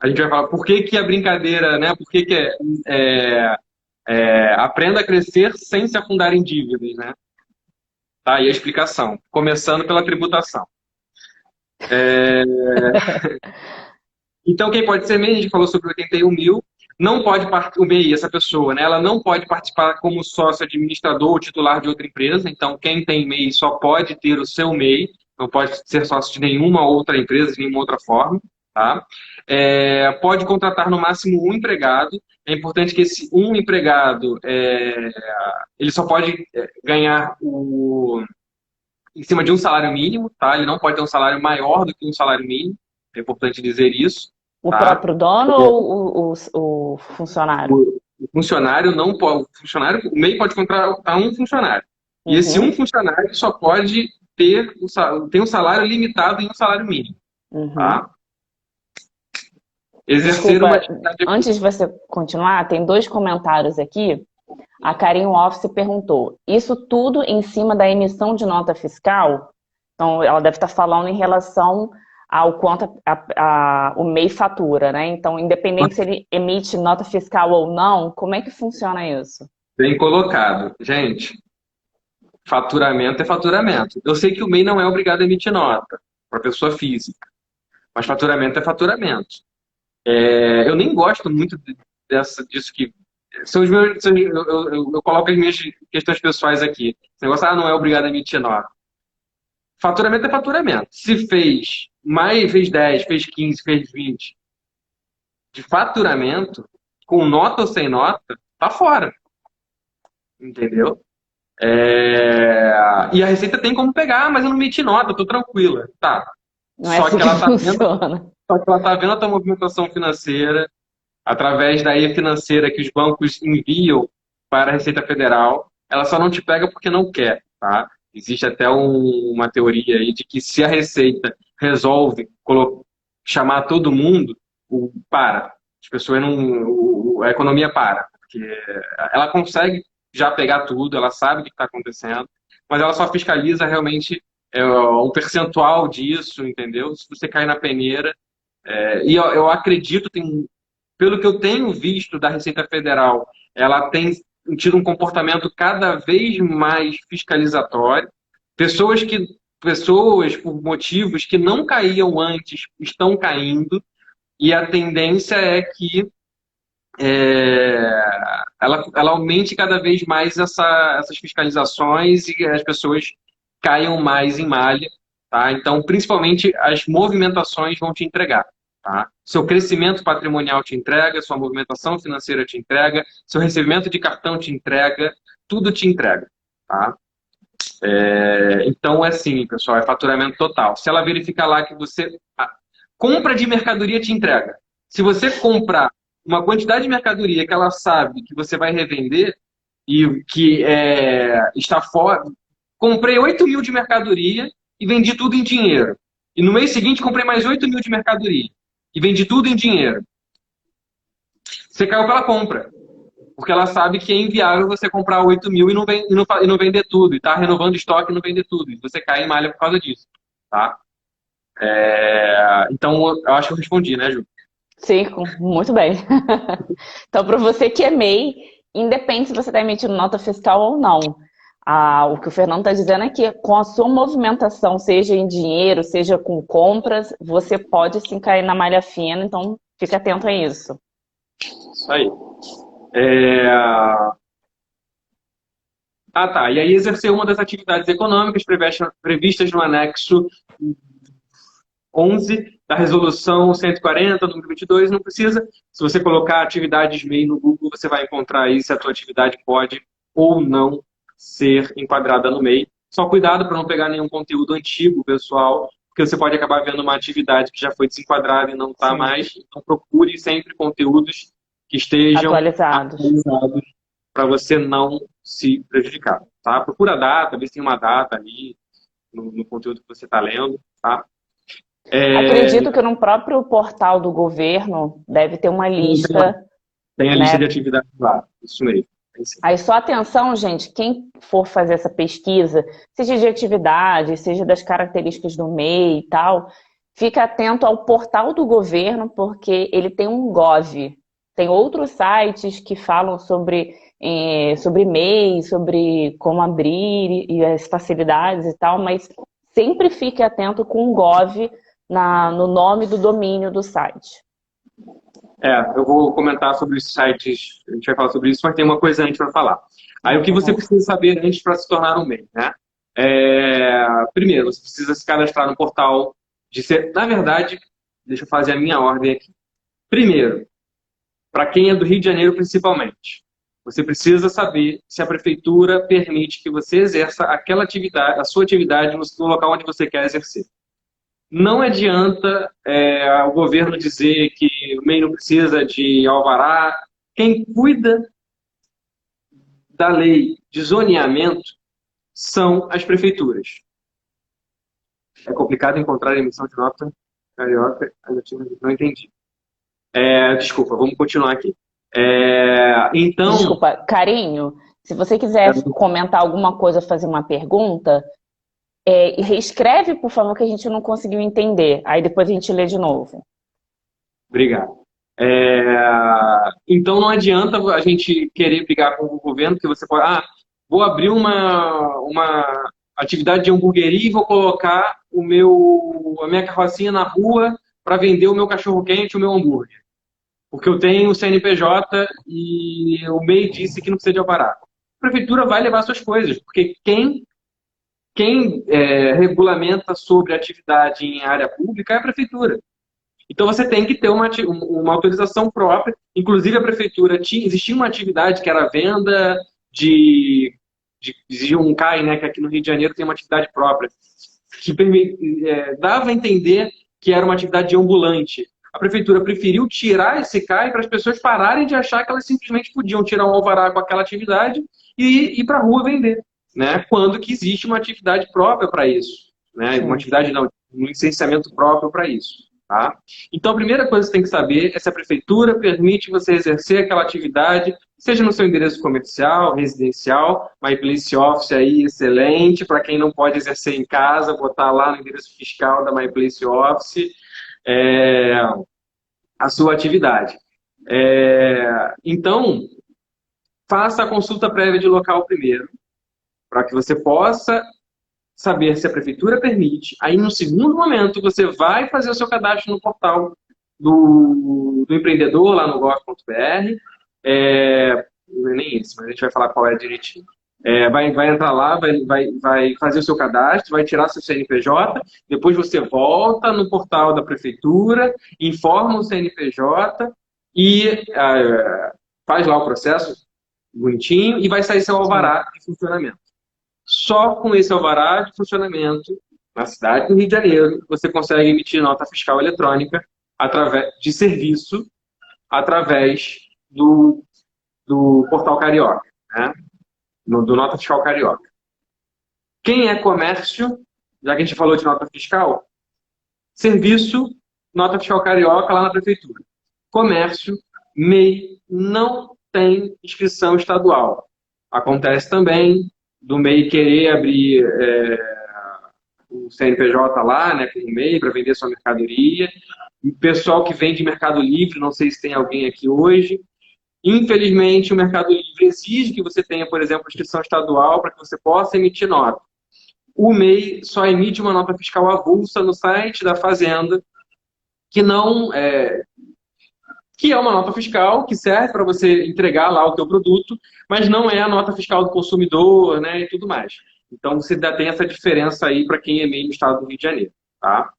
A gente vai falar por que que a brincadeira, né? Por que que aprenda a crescer sem se afundar em dívidas, né? Tá aí a explicação. Começando pela tributação. Então, quem pode ser MEI, a gente falou sobre 81 mil, não pode o MEI, essa pessoa, né? Ela não pode participar como sócio administrador ou titular de outra empresa. Então, quem tem MEI só pode ter o seu MEI, não pode ser sócio de nenhuma outra empresa, de nenhuma outra forma. Tá? Pode contratar no máximo um empregado. É importante que esse um empregado ele só pode ganhar em cima de um salário mínimo, tá? Ele não pode ter um salário maior do que um salário mínimo. É importante dizer isso, O tá? próprio dono ou o funcionário? O funcionário não pode, o MEI pode contratar um funcionário. E esse um Uhum, funcionário só pode ter um salário limitado em um salário mínimo, uhum. tá? Exercer uma Desculpa, atividade. antes de você continuar, tem dois comentários aqui. A Carinho Office perguntou: isso tudo em cima da emissão de nota fiscal? Então, ela deve estar falando em relação ao quanto o MEI fatura, né? Então, independente se ele emite nota fiscal ou não, como é que funciona isso? Bem colocado. Gente, faturamento é faturamento. Eu sei que o MEI não é obrigado a emitir nota para pessoa física, mas faturamento é faturamento. Eu nem gosto muito disso que. São os meus, eu coloco as minhas questões pessoais aqui. Esse negócio, não é obrigado a emitir nota. Faturamento é faturamento. Se fez mais, fez 10, fez 15, fez 20 de faturamento, com nota ou sem nota, tá fora. Entendeu? E a Receita tem como pegar, mas eu não meti nota, eu tô tranquila. Tá. Não é Só assim que que ela tá vendo, funciona. só que ela tá vendo a tua movimentação financeira através da e-financeira que os bancos enviam para a Receita Federal. Ela só não te pega porque não quer, tá? Existe até uma teoria aí de que se a Receita resolve chamar todo mundo, para. As pessoas não. A economia para. Porque ela consegue já pegar tudo, ela sabe o que está acontecendo, mas ela só fiscaliza realmente um percentual disso, entendeu? Se você cai na peneira. E eu acredito, pelo que eu tenho visto da Receita Federal, ela tem tido um comportamento cada vez mais fiscalizatório. Pessoas, por motivos que não caíam antes, estão caindo, e a tendência é que ela aumente cada vez mais essas fiscalizações e as pessoas caiam mais em malha, tá? Então, principalmente, as movimentações vão te entregar, tá? Seu crescimento patrimonial te entrega, sua movimentação financeira te entrega, seu recebimento de cartão te entrega, tudo te entrega, tá? Então, é assim, pessoal, é faturamento total. Se ela verificar lá que você... compra de mercadoria te entrega. Se você comprar uma quantidade de mercadoria que ela sabe que você vai revender e que está fora... Comprei 8 mil de mercadoria e vendi tudo em dinheiro. E no mês seguinte comprei mais 8 mil de mercadoria e vendi tudo em dinheiro. Você caiu pela compra. Porque ela sabe que é inviável você comprar 8 mil e não vender tudo. E tá renovando estoque e não vender tudo. E você cai em malha por causa disso. Tá? Então, eu acho que eu respondi, né, Ju? Sim, muito bem. Então, para você que é MEI, independe se você está emitindo nota fiscal ou não. O que o Fernando está dizendo é que com a sua movimentação, seja em dinheiro, seja com compras, você pode sim cair na malha fina, então fique atento a isso. Isso aí. Tá. E aí exercer uma das atividades econômicas previstas no anexo 11 da resolução 140, número 22, não precisa. Se você colocar atividades MEI no Google, você vai encontrar aí se a tua atividade pode ou não ser enquadrada no MEI. Só cuidado para não pegar nenhum conteúdo antigo, pessoal, porque você pode acabar vendo uma atividade que já foi desenquadrada e não está mais. Então procure sempre conteúdos que estejam atualizados para você não se prejudicar. Tá? Procura a data, vê se tem uma data ali no conteúdo que você está lendo. Tá? Acredito que no próprio portal do governo deve ter uma lista. Tem a lista de atividades lá, isso mesmo. Aí só atenção, gente, quem for fazer essa pesquisa, seja de atividade, seja das características do MEI e tal, fica atento ao portal do governo, porque ele tem um Gov. Tem outros sites que falam sobre MEI, sobre como abrir e as facilidades e tal, mas sempre fique atento com o Gov no nome do domínio do site. Eu vou comentar sobre os sites, a gente vai falar sobre isso, mas tem uma coisa antes para falar. Aí o que você precisa saber antes para se tornar um MEI, né? Primeiro, você precisa se cadastrar no portal na verdade, deixa eu fazer a minha ordem aqui. Primeiro, para quem é do Rio de Janeiro principalmente, você precisa saber se a prefeitura permite que você exerça aquela atividade, a sua atividade no local onde você quer exercer. Não adianta o governo dizer que o MEI não precisa de alvará. Quem cuida da lei de zoneamento são as prefeituras. É complicado encontrar a emissão de nota carioca. Não entendi. Desculpa, vamos continuar aqui. Então... Desculpa, Carinho, se você quiser comentar alguma coisa, fazer uma pergunta... reescreve, por favor, que a gente não conseguiu entender. Aí depois a gente lê de novo. Obrigado. Então não adianta a gente querer brigar com o governo, que você pode... vou abrir uma atividade de hamburgueria e vou colocar a minha carrocinha na rua para vender o meu cachorro-quente, o meu hambúrguer. Porque eu tenho o CNPJ e o MEI disse que não precisa de alvará. A prefeitura vai levar suas coisas, porque quem regulamenta sobre atividade em área pública é a prefeitura. Então você tem que ter uma autorização própria. Inclusive a prefeitura existia uma atividade que era a venda de um CAI, né, que aqui no Rio de Janeiro tem uma atividade própria, que dava a entender que era uma atividade ambulante. A prefeitura preferiu tirar esse CAI para as pessoas pararem de achar que elas simplesmente podiam tirar um alvará com aquela atividade e ir para a rua vender. Né, quando que existe uma atividade própria para isso, né, uma atividade não, um licenciamento próprio para isso. Tá? Então, a primeira coisa que você tem que saber é se a prefeitura permite você exercer aquela atividade, seja no seu endereço comercial, residencial, MyPlace Office aí, excelente, para quem não pode exercer em casa, botar lá no endereço fiscal da MyPlace Office a sua atividade. Então, faça a consulta prévia de local primeiro, para que você possa saber se a prefeitura permite. Aí, no segundo momento, você vai fazer o seu cadastro no portal do empreendedor, lá no gov.br. Não é nem esse, mas a gente vai falar qual é direitinho. Vai entrar lá, vai fazer o seu cadastro, vai tirar seu CNPJ, depois você volta no portal da prefeitura, informa o CNPJ e faz lá o processo bonitinho e vai sair seu alvará de funcionamento. Só com esse alvará de funcionamento, na cidade do Rio de Janeiro, você consegue emitir nota fiscal eletrônica de serviço através do Portal Carioca, né? Do Nota Fiscal Carioca. Quem é comércio, já que a gente falou de nota fiscal, serviço, Nota Fiscal Carioca lá na prefeitura. Comércio, MEI, não tem inscrição estadual. Acontece também do MEI querer abrir o CNPJ lá, né, com o MEI, para vender sua mercadoria. O pessoal que vende Mercado Livre, não sei se tem alguém aqui hoje. Infelizmente, o Mercado Livre exige que você tenha, por exemplo, inscrição estadual para que você possa emitir nota. O MEI só emite uma nota fiscal avulsa no site da Fazenda, que é uma nota fiscal que serve para você entregar lá o teu produto, mas não é a nota fiscal do consumidor, né, e tudo mais. Então, você ainda tem essa diferença aí para quem é MEI no estado do Rio de Janeiro, tá?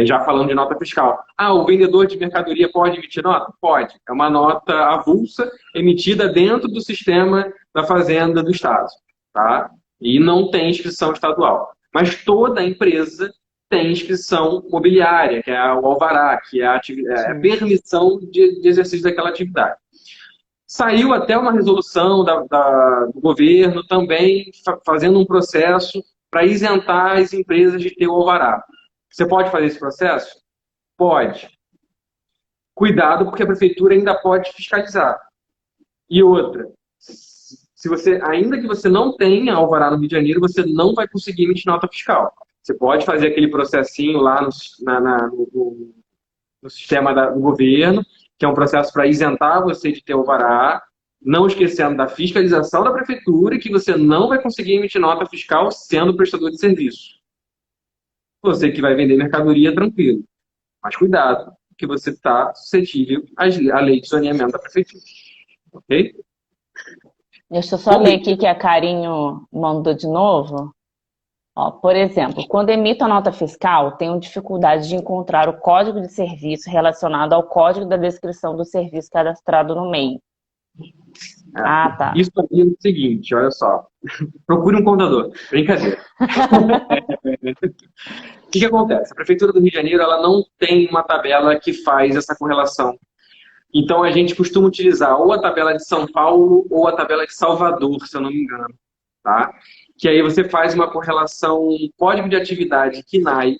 Já falando de nota fiscal. O vendedor de mercadoria pode emitir nota? Pode. É uma nota avulsa emitida dentro do sistema da Fazenda do Estado, tá? E não tem inscrição estadual. Mas toda empresa tem inscrição mobiliária, que é o alvará, que é a permissão de exercício daquela atividade. Saiu até uma resolução do governo também fazendo um processo para isentar as empresas de ter o alvará. Você pode fazer esse processo? Pode. Cuidado, porque a prefeitura ainda pode fiscalizar. E outra, ainda que você não tenha alvará no Rio de Janeiro, você não vai conseguir emitir nota fiscal. Você pode fazer aquele processinho lá no sistema do governo, que é um processo para isentar você de ter alvará, não esquecendo da fiscalização da prefeitura e que você não vai conseguir emitir nota fiscal sendo prestador de serviço. Você que vai vender mercadoria, tranquilo. Mas cuidado, que você está suscetível à lei de zoneamento da prefeitura. Ok? Deixa eu só ler aqui que a Carinho mandou de novo. Por exemplo, quando emito a nota fiscal, tenho dificuldade de encontrar o código de serviço relacionado ao código da descrição do serviço cadastrado no MEI. Tá. Isso aqui é o seguinte, olha só. Procure um contador. Brincadeira. O que acontece? A Prefeitura do Rio de Janeiro ela não tem uma tabela que faz essa correlação. Então, a gente costuma utilizar ou a tabela de São Paulo ou a tabela de Salvador, se eu não me engano. Tá? Que aí você faz uma correlação código de atividade KNAI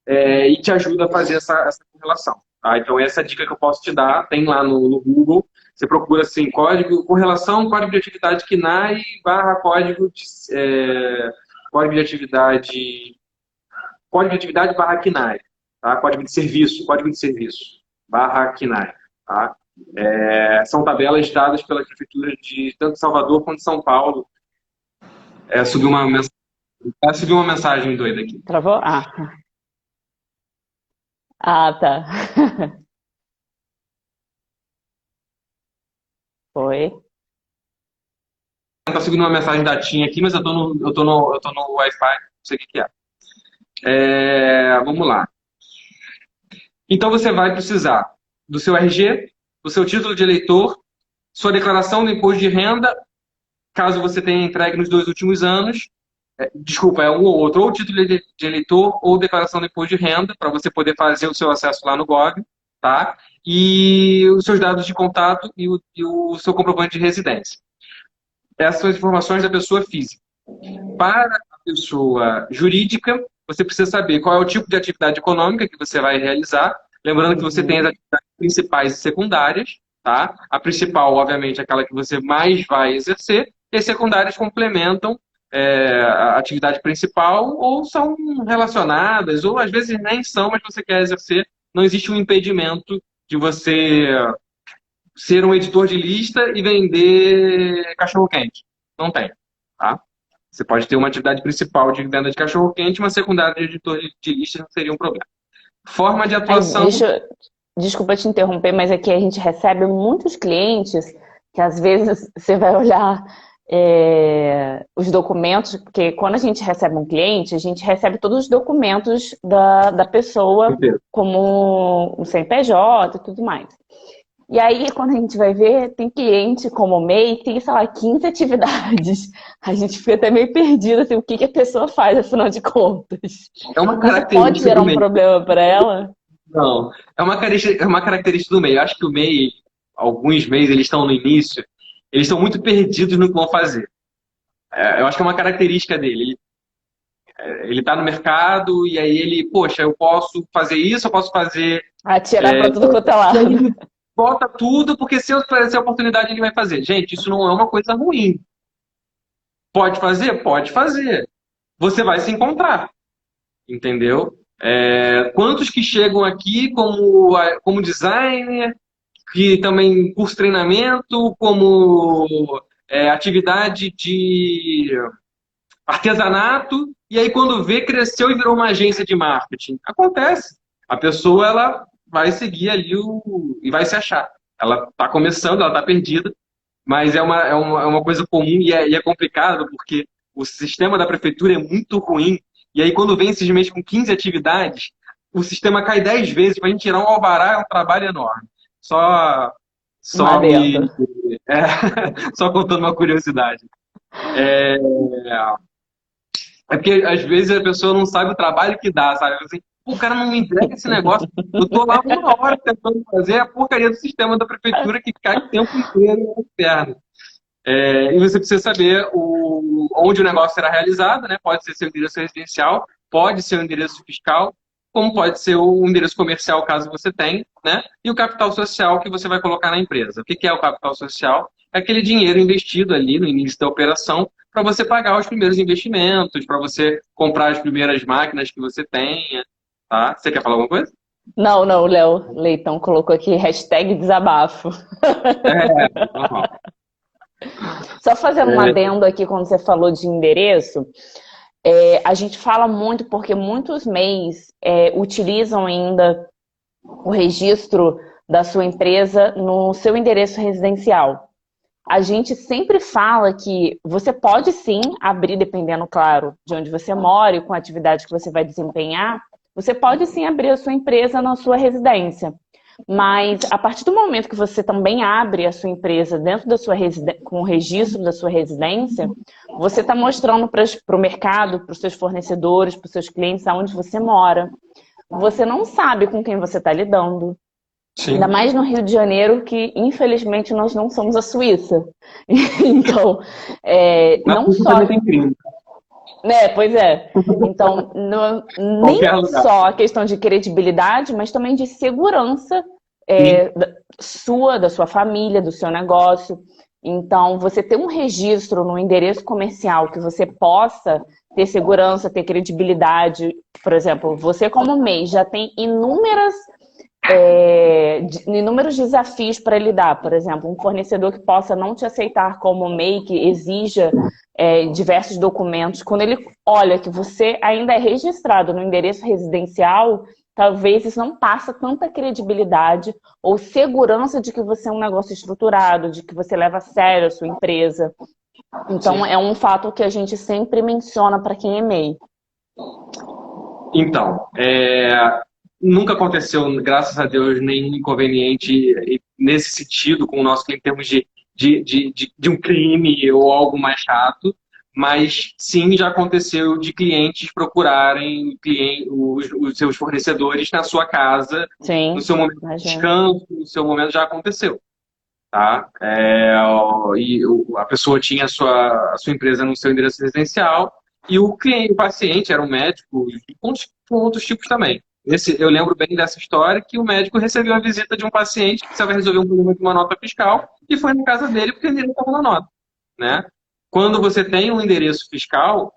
e te ajuda a fazer essa correlação. Tá? Então, essa dica que eu posso te dar, tem lá no Google, você procura assim, correlação, código de atividade KNAI / código de atividade / KNAI, tá? Código de serviço / KNAI, tá? São tabelas dadas pela Prefeitura de tanto Salvador quanto São Paulo. Subiu uma mensagem doida aqui. Travou? Tá. Foi. Tá subindo uma mensagem da TIM aqui, mas eu tô no Wi-Fi, não sei o que é. Vamos lá. Então você vai precisar do seu RG, do seu título de eleitor, sua declaração do imposto de renda, caso você tenha entregue nos 2 últimos anos, um ou outro, ou título de eleitor ou declaração do imposto de renda, para você poder fazer o seu acesso lá no Gov, tá? E os seus dados de contato e o seu comprovante de residência. Essas são as informações da pessoa física. Para a pessoa jurídica, você precisa saber qual é o tipo de atividade econômica que você vai realizar. Lembrando que você tem as atividades principais e secundárias, tá? A principal, obviamente, é aquela que você mais vai exercer, e as secundárias complementam a atividade principal ou são relacionadas, ou às vezes nem são, mas você quer exercer. Não existe um impedimento de você ser um editor de lista e vender cachorro-quente. Não tem, tá? Você pode ter uma atividade principal de venda de cachorro-quente, uma secundária de editor de lista não seria um problema. Forma de Aí, atuação. desculpa te interromper, mas aqui a gente recebe muitos clientes que às vezes você vai olhar os documentos, porque quando a gente recebe um cliente, a gente recebe todos os documentos da pessoa, como o CNPJ e tudo mais. E aí, quando a gente vai ver, tem cliente como o MEI, tem, sei lá, 15 atividades. A gente fica até meio perdido, assim, o que a pessoa faz, afinal de contas. É uma Isso característica pode gerar do um MEI. problema para ela? Não, é uma característica do MEI. Eu acho que o MEI, alguns MEIs, eles estão no início, eles estão muito perdidos no que vão fazer. Eu acho que é uma característica dele. Ele está no mercado e aí ele, poxa, eu posso fazer isso, eu posso fazer. Atirar para tudo quanto é E aí lado. ele bota tudo, porque se eu aparecer a oportunidade, ele vai fazer. Gente, isso não é uma coisa ruim. Pode fazer? Pode fazer. Você vai se encontrar, entendeu? Quantos que chegam aqui como designer, que também curso de treinamento, como atividade de artesanato, e aí quando vê, cresceu e virou uma agência de marketing. Acontece. A pessoa, ela vai seguir ali e vai se achar. Ela está começando, ela está perdida, mas é uma coisa comum e é complicado, porque o sistema da prefeitura é muito ruim, e aí quando vem esses meses com 15 atividades, o sistema cai 10 vezes, para a gente tirar um alvará é um trabalho enorme. Só, Um só me... adendo. é, só contando uma curiosidade. É, porque às vezes a pessoa não sabe o trabalho que dá, sabe? Assim, o cara não me entrega esse negócio. Eu tô lá uma hora tentando fazer a porcaria do sistema da prefeitura que cai o tempo inteiro no inferno. E você precisa saber onde o negócio será realizado, né? Pode ser seu endereço residencial, pode ser o endereço fiscal, como pode ser o endereço comercial, caso você tenha, né? E o capital social que você vai colocar na empresa. O que é o capital social? É aquele dinheiro investido ali no início da operação para você pagar os primeiros investimentos, para você comprar as primeiras máquinas que você tenha, tá? Você quer falar alguma coisa? Não, o Léo Leitão colocou aqui hashtag desabafo. Normal. Só fazendo um adendo aqui quando você falou de endereço, a gente fala muito porque muitos MEIs utilizam ainda o registro da sua empresa no seu endereço residencial. A gente sempre fala que você pode sim abrir, dependendo, claro, de onde você mora e com a atividade que você vai desempenhar, você pode sim abrir a sua empresa na sua residência. Mas a partir do momento que você também abre a sua empresa dentro da sua com o registro da sua residência, você está mostrando para o mercado, para os seus fornecedores, para os seus clientes, aonde você mora. Você não sabe com quem você está lidando. Sim. Ainda mais no Rio de Janeiro, que infelizmente nós não somos a Suíça. Então, não só... Tem crime. Pois é. Então, nem só a questão de credibilidade, mas também de segurança da sua família, do seu negócio. Então, você ter um registro no endereço comercial que você possa ter segurança, ter credibilidade. Por exemplo, você como MEI já tem inúmeros desafios para lidar. Por exemplo, um fornecedor que possa não te aceitar como MEI, que exija diversos documentos. Quando ele olha que você ainda é registrado no endereço residencial, talvez isso não passa tanta credibilidade ou segurança de que você é um negócio estruturado, de que você leva a sério a sua empresa. Então, é um fato que a gente sempre menciona para quem é MEI. Então, nunca aconteceu, graças a Deus, nenhum inconveniente nesse sentido com o nosso cliente em termos de um crime ou algo mais chato, mas sim já aconteceu de clientes procurarem os seus fornecedores na sua casa, sim, no seu momento de descanso, no seu momento já aconteceu. Tá? E a pessoa tinha a sua empresa no seu endereço residencial e o cliente, o paciente era um médico, com outros tipos também. Eu lembro bem dessa história que o médico recebeu a visita de um paciente que precisava resolver um problema de uma nota fiscal e foi na casa dele porque ele estava na nota, né? Quando você tem um endereço fiscal,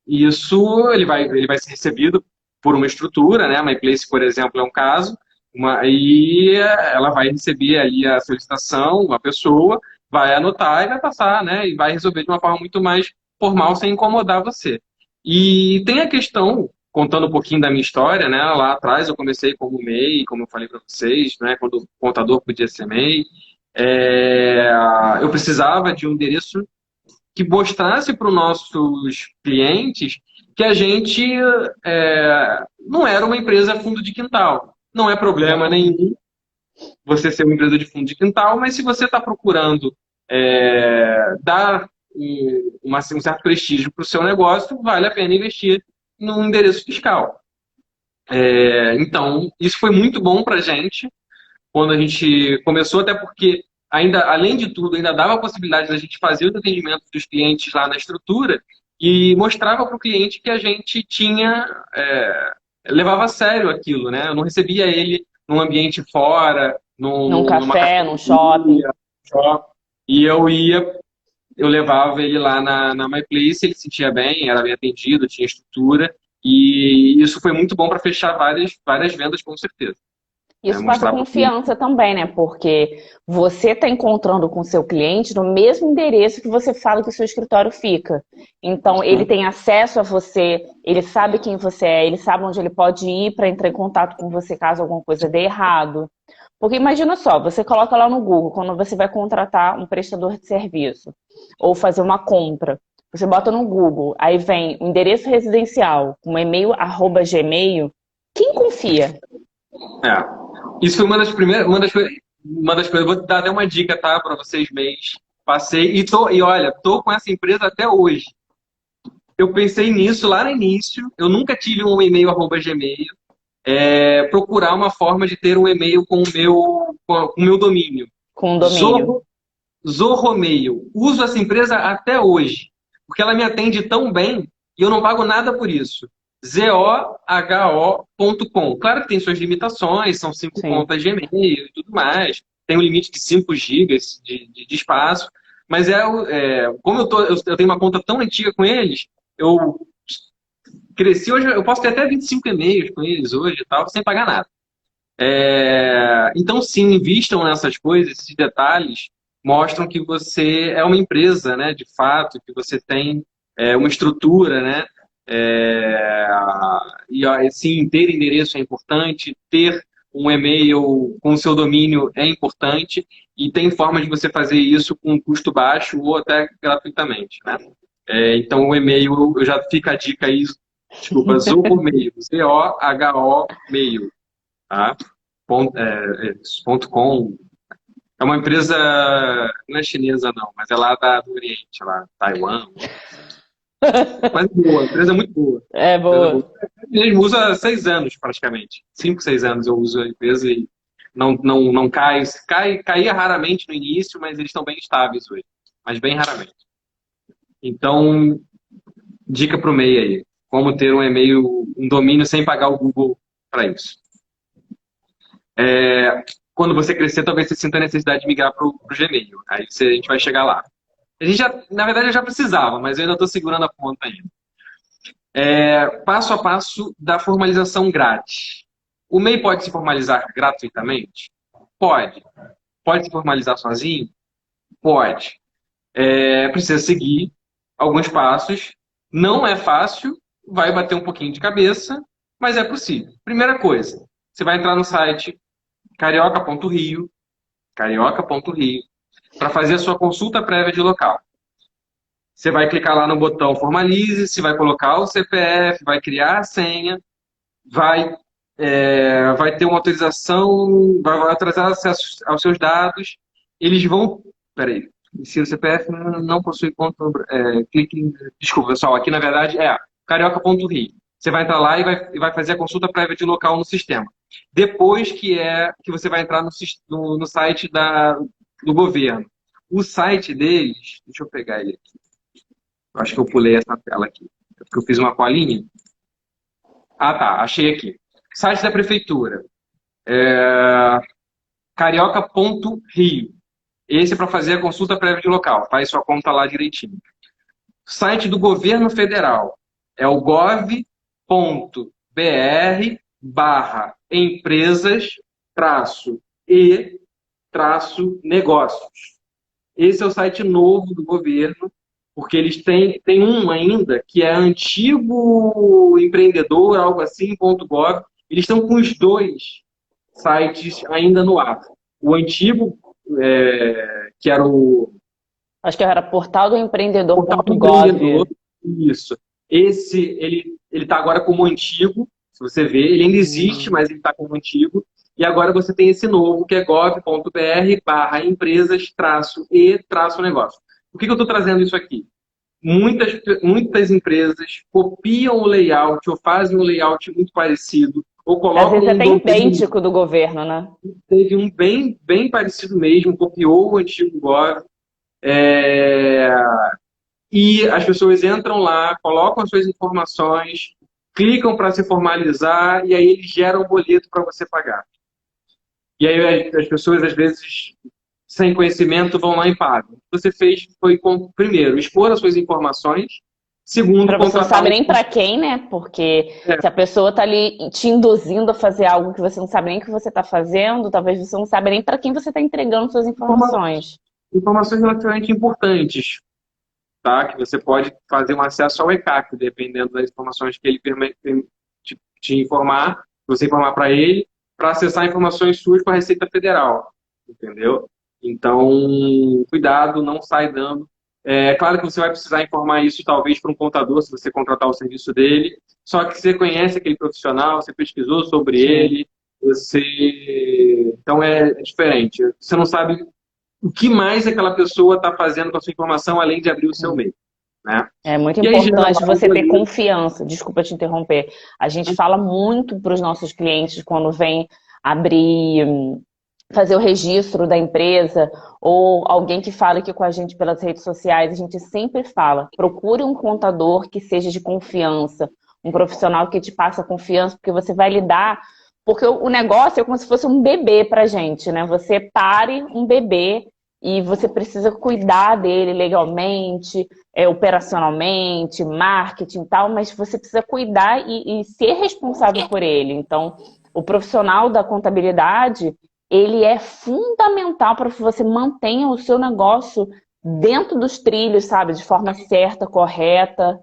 isso ele vai ser recebido por uma estrutura, né? A MyPlace, por exemplo, é um caso, e ela vai receber ali a solicitação, uma pessoa vai anotar e vai passar, né? E vai resolver de uma forma muito mais formal, sem incomodar você. E tem a questão, contando um pouquinho da minha história, né? Lá atrás eu comecei como MEI, como eu falei para vocês, né? Quando o contador podia ser MEI, eu precisava de um endereço que mostrasse para os nossos clientes que a gente não era uma empresa fundo de quintal. Não é problema nenhum você ser uma empresa de fundo de quintal, mas se você está procurando dar um certo prestígio para o seu negócio, vale a pena investir num endereço fiscal. Então, isso foi muito bom para a gente quando a gente começou, até porque ainda, além de tudo, ainda dava a possibilidade da gente fazer os atendimentos dos clientes lá na estrutura e mostrava para o cliente que a gente levava a sério aquilo, né? Eu não recebia ele num ambiente fora, Num numa café, num shopping. cafeteria, e eu levava ele lá na MyPlace, ele se sentia bem, era bem atendido, tinha estrutura, e isso foi muito bom para fechar várias vendas, com certeza. Isso passa Mostrar para o cliente. confiança também, né? Porque você está encontrando com o seu cliente no mesmo endereço que você fala que o seu escritório fica. Então, ele tem acesso a você, ele sabe quem você é, ele sabe onde ele pode ir para entrar em contato com você caso alguma coisa dê errado. Porque imagina só, você coloca lá no Google, quando você vai contratar um prestador de serviço ou fazer uma compra, você bota no Google, aí vem o endereço residencial, um e-mail @gmail, quem confia? É. Isso foi uma das primeiras, uma das coisas. Vou dar até uma dica, tá, para vocês mês. Passei e olha, tô com essa empresa até hoje. Eu pensei nisso lá no início. Eu nunca tive um e-mail @gmail. Procurar uma forma de ter um e-mail com o meu domínio. Com o domínio. Zorromail. Uso essa empresa até hoje, porque ela me atende tão bem e eu não pago nada por isso. zoho.com. Claro que tem suas limitações, são 5 Sim. contas de e-mail e tudo mais. Tem um limite de 5 gigas de espaço. Mas como eu tenho uma conta tão antiga com eles, eu cresci hoje, eu posso ter até 25 e-mails com eles hoje e tal, sem pagar nada. Então, sim, invistam nessas coisas, esses detalhes mostram que você é uma empresa, né, de fato, que você tem uma estrutura, né, sim, ter endereço é importante, ter um e-mail com o seu domínio é importante e tem forma de você fazer isso com um custo baixo ou até gratuitamente, né? Então, o e-mail, eu já fica a dica aí, desculpa, Zohomail, Zoho-mail, tá? .com. É uma empresa, não é chinesa não, mas é lá do Oriente, lá, Taiwan. Mas boa, empresa muito boa. É Empresa boa. boa. Ele usa há 6 anos, praticamente. 5, 6 anos eu uso a empresa e não cai. Caía raramente no início, mas eles estão bem estáveis hoje. Mas bem raramente. Então, dica para o MEI aí. Como ter um e-mail, um domínio sem pagar o Google para isso. Quando você crescer, talvez você sinta a necessidade de migrar para o Gmail. Aí a gente vai chegar lá. Na verdade, eu já precisava, mas eu ainda estou segurando a ponta ainda. Passo a passo da formalização grátis. O MEI pode se formalizar gratuitamente? Pode. Pode se formalizar sozinho? Pode. Precisa seguir alguns passos. Não é fácil, vai bater um pouquinho de cabeça, mas é possível. Primeira coisa, você vai entrar no site carioca.rio, para fazer a sua consulta prévia de local. Você vai clicar lá no botão Formalize, você vai colocar o CPF, vai criar a senha, vai ter uma autorização, vai autorizar acesso aos seus dados. Eles vão... Peraí. Se o CPF não possui conta... Desculpa, pessoal. Aqui, na verdade, carioca.rio. Você vai entrar lá e vai fazer a consulta prévia de local no sistema. Depois que você vai entrar no site do governo. O site deles... Deixa eu pegar ele aqui. Acho que eu pulei essa tela aqui. porque eu fiz uma colinha. Ah, tá, achei aqui. Site da prefeitura. Carioca.rio. Esse é para fazer a consulta prévia de local. Faz sua conta lá direitinho. Site do governo federal. É o gov.br/empresas-e-negócios. Esse é o site novo do governo, porque eles têm um ainda que é antigo empreendedor, algo assim, .gov. Eles estão com os dois sites ainda no ar. O antigo, que era o Acho que era Portal do portaldoempreendedor.gov. Empreendedor, isso. Esse, ele está agora como antigo, se você ver, ele ainda existe, mas ele está como antigo. E agora você tem esse novo, que é gov.br/empresas-e-negócio. Por que eu estou trazendo isso aqui? Muitas empresas copiam o layout ou fazem um layout muito parecido, ou Às colocam vezes é um até domínio. idêntico do governo, né? Teve um bem parecido mesmo, copiou o antigo Gov. É, E as pessoas entram lá, colocam as suas informações, clicam para se formalizar e aí eles geram um boleto para você pagar. E aí as pessoas, às vezes, sem conhecimento, vão lá e pagam. O que você fez foi, primeiro, expor as suas informações, segundo, Para você não contratar sabe um... nem para quem, né? Porque É, se a pessoa tá ali te induzindo a fazer algo que você não sabe nem o que você está fazendo, talvez você não saiba nem para quem você está entregando suas informações. informações relativamente importantes, tá? Que você pode fazer um acesso ao ECAC, dependendo das informações que ele permite te informar, você informar para ele, para acessar informações suas com a Receita Federal, entendeu? Então, cuidado, não sai dando. É claro que você vai precisar informar isso, talvez, para um contador, se você contratar o serviço dele, só que você conhece aquele profissional, você pesquisou sobre Sim. ele, você... Então, é diferente. Você não sabe o que mais aquela pessoa está fazendo com a sua informação, além de abrir o seu e-mail, né? É muito E aí gera importante lá o você ter boleto. confiança. Desculpa te interromper. A gente fala muito para os nossos clientes quando vem abrir, fazer o registro da empresa, ou alguém que fala aqui com a gente pelas redes sociais, a gente sempre fala: procure um contador que seja de confiança, um profissional que te passa confiança, porque você vai lidar. Porque o negócio é como se fosse um bebê para a gente, né? Você pare um bebê e você precisa cuidar dele legalmente, operacionalmente, marketing e tal, mas você precisa cuidar e ser responsável por ele. Então, o profissional da contabilidade, ele é fundamental para que você mantenha o seu negócio dentro dos trilhos, sabe? De forma certa, correta.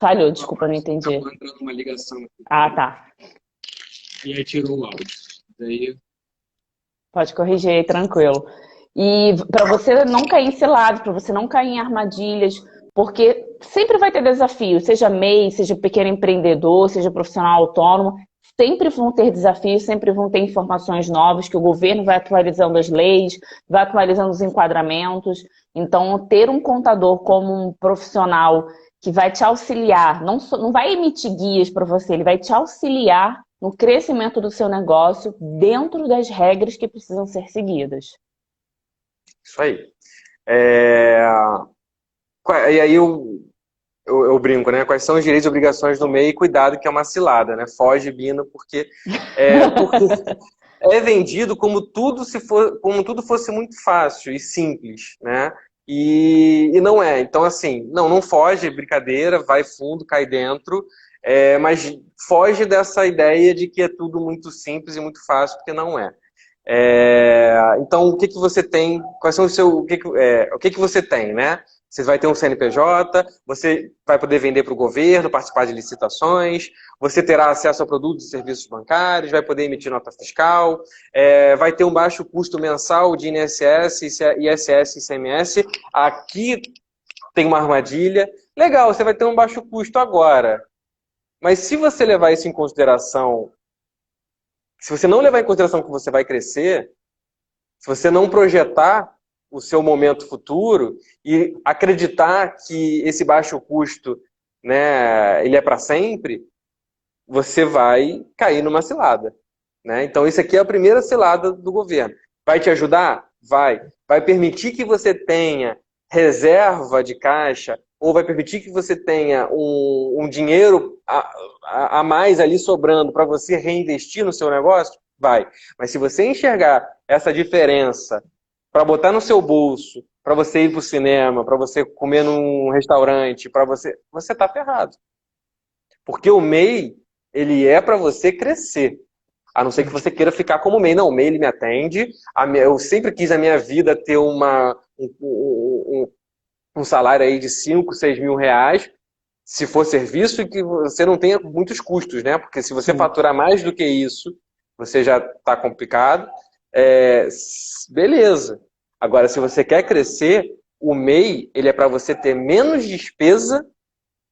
Falhou, desculpa, não entendi. Acabou entrando uma ligação aqui. Ah, tá. E aí tirou o áudio. Daí... Pode corrigir aí, tranquilo. E para você não cair em cilado, para você não cair em armadilhas, porque sempre vai ter desafio, seja MEI, seja pequeno empreendedor, seja profissional autônomo, sempre vão ter desafios, sempre vão ter informações novas, que o governo vai atualizando as leis, vai atualizando os enquadramentos. Então, ter um contador como um profissional que vai te auxiliar, não vai emitir guias para você, ele vai te auxiliar no crescimento do seu negócio dentro das regras que precisam ser seguidas. Isso aí. E aí eu brinco, né? Quais são os direitos e obrigações do MEI? Cuidado que é uma cilada, né? Foge, Bino, porque é vendido como como tudo fosse muito fácil e simples, né? E não é. Então, assim, não foge, brincadeira, vai fundo, cai dentro, mas foge dessa ideia de que é tudo muito simples e muito fácil, porque não é. Então, o que você tem? Quais são o que você tem, né? Você vai ter um CNPJ, você vai poder vender para o governo, participar de licitações, você terá acesso a produtos e serviços bancários, vai poder emitir nota fiscal, vai ter um baixo custo mensal de INSS, ISS e ICMS. Aqui tem uma armadilha. Legal, você vai ter um baixo custo agora. Mas se você levar isso em consideração, se você não levar em consideração que você vai crescer, se você não projetar o seu momento futuro e acreditar que esse baixo custo, né, ele é para sempre, você vai cair numa cilada, né? Então, isso aqui é a primeira cilada do governo. Vai te ajudar? Vai. Vai permitir que você tenha reserva de caixa, ou vai permitir que você tenha um dinheiro a mais ali sobrando para você reinvestir no seu negócio, vai. Mas se você enxergar essa diferença para botar no seu bolso, para você ir para o cinema, para você comer num restaurante, você tá ferrado. Porque o MEI, ele é para você crescer. A não ser que você queira ficar como MEI. Não, o MEI ele me atende. Eu sempre quis a minha vida ter um salário aí de 5, 6 mil reais, se for serviço, e que você não tenha muitos custos, né? Porque se você faturar mais do que isso, você já está complicado. Beleza. Agora, se você quer crescer, o MEI ele é para você ter menos despesa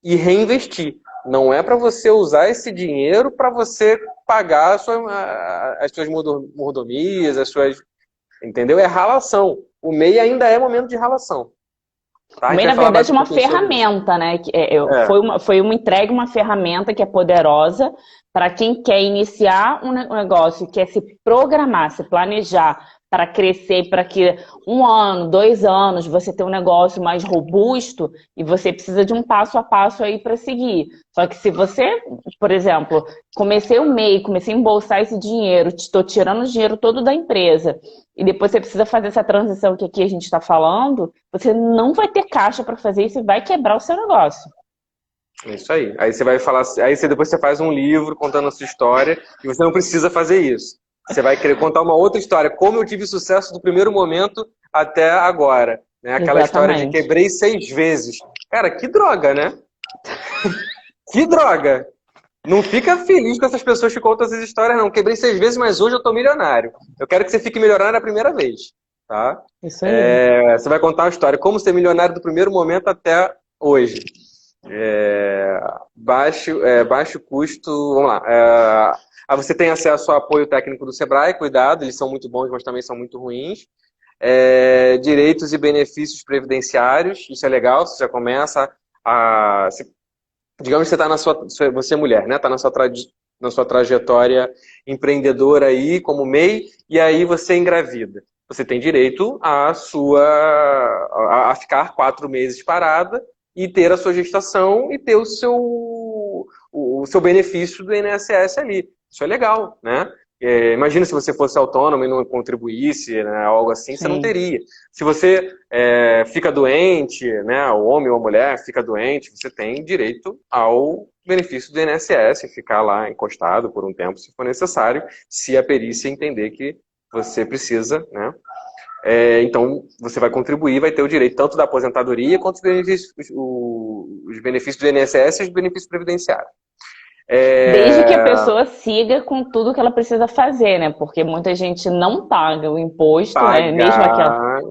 e reinvestir. Não é para você usar esse dinheiro para você pagar as suas mordomias, as suas... Entendeu? É ralação. O MEI ainda é momento de ralação. Tá? O MEI, na verdade, é uma ferramenta, né? Foi uma entregue, uma ferramenta que é poderosa para quem quer iniciar um negócio, quer se programar, se planejar para crescer, para que 1 ano, 2 anos, você tenha um negócio mais robusto e você precisa de um passo a passo aí para seguir. Só que se você, por exemplo, comecei o MEI, comecei a embolsar esse dinheiro, estou tirando o dinheiro todo da empresa, e depois você precisa fazer essa transição que aqui a gente está falando, você não vai ter caixa para fazer isso e vai quebrar o seu negócio. Isso aí. Aí você vai falar, depois você faz um livro contando a sua história e você não precisa fazer isso. Você vai querer contar uma outra história, como eu tive sucesso do primeiro momento até agora. Né? Aquela história de quebrei 6 vezes. Cara, que droga, né? Que droga! Não fica feliz com essas pessoas que contam essas histórias, não. Quebrei 6 vezes, mas hoje eu tô milionário. Eu quero que você fique milionário a primeira vez. Tá? Isso aí. Você vai contar uma história, como ser milionário do primeiro momento até hoje. Baixo custo, vamos lá. Você tem acesso ao apoio técnico do Sebrae, cuidado, eles são muito bons, mas também são muito ruins. Direitos e benefícios previdenciários, isso é legal, você já começa digamos que você é mulher, né? Está na sua trajetória empreendedora aí, como MEI, e aí você engravida. Você tem direito a ficar 4 meses parada e ter a sua gestação e ter o seu benefício do INSS ali. Isso é legal, né? Imagina se você fosse autônomo e não contribuísse, né, algo assim, Sim. Você não teria. Se você fica doente, né, o homem ou a mulher fica doente, você tem direito ao benefício do INSS, ficar lá encostado por um tempo, se for necessário, se a perícia entender que você precisa, né? Então, você vai contribuir, vai ter o direito tanto da aposentadoria quanto os benefícios do INSS e os benefícios previdenciários. Desde que a pessoa siga com tudo que ela precisa fazer, né? Porque muita gente não paga o imposto, né? Mesmo aquela...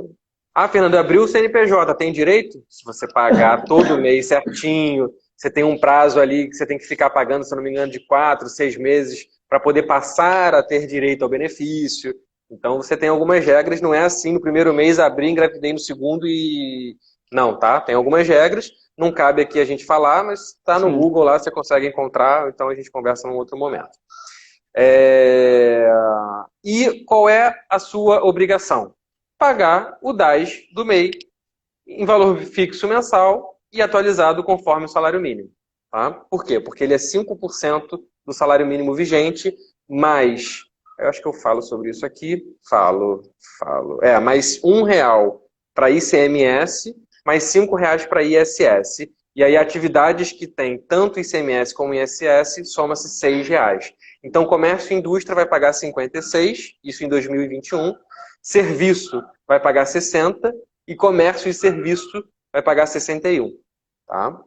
Fernanda, abriu o CNPJ, tem direito? Se você pagar todo mês certinho, você tem um prazo ali que você tem que ficar pagando, se não me engano, de 4, 6 meses para poder passar a ter direito ao benefício. Então você tem algumas regras, não é assim no primeiro mês abrir, engravidei no segundo e... Não, tá? Tem algumas regras, não cabe aqui a gente falar, mas tá no Google lá, você consegue encontrar, então a gente conversa num outro momento. E qual é a sua obrigação? Pagar o DAS do MEI em valor fixo mensal e atualizado conforme o salário mínimo. Tá? Por quê? Porque ele é 5% do salário mínimo vigente, mais... Eu acho que eu falo sobre isso aqui. Mais R$1 para ICMS, mais R$5 para ISS. E aí atividades que tem tanto ICMS como ISS, soma-se R$6. Então comércio e indústria vai pagar 56, isso em 2021. Serviço vai pagar 60 e comércio e serviço vai pagar 61. Tá?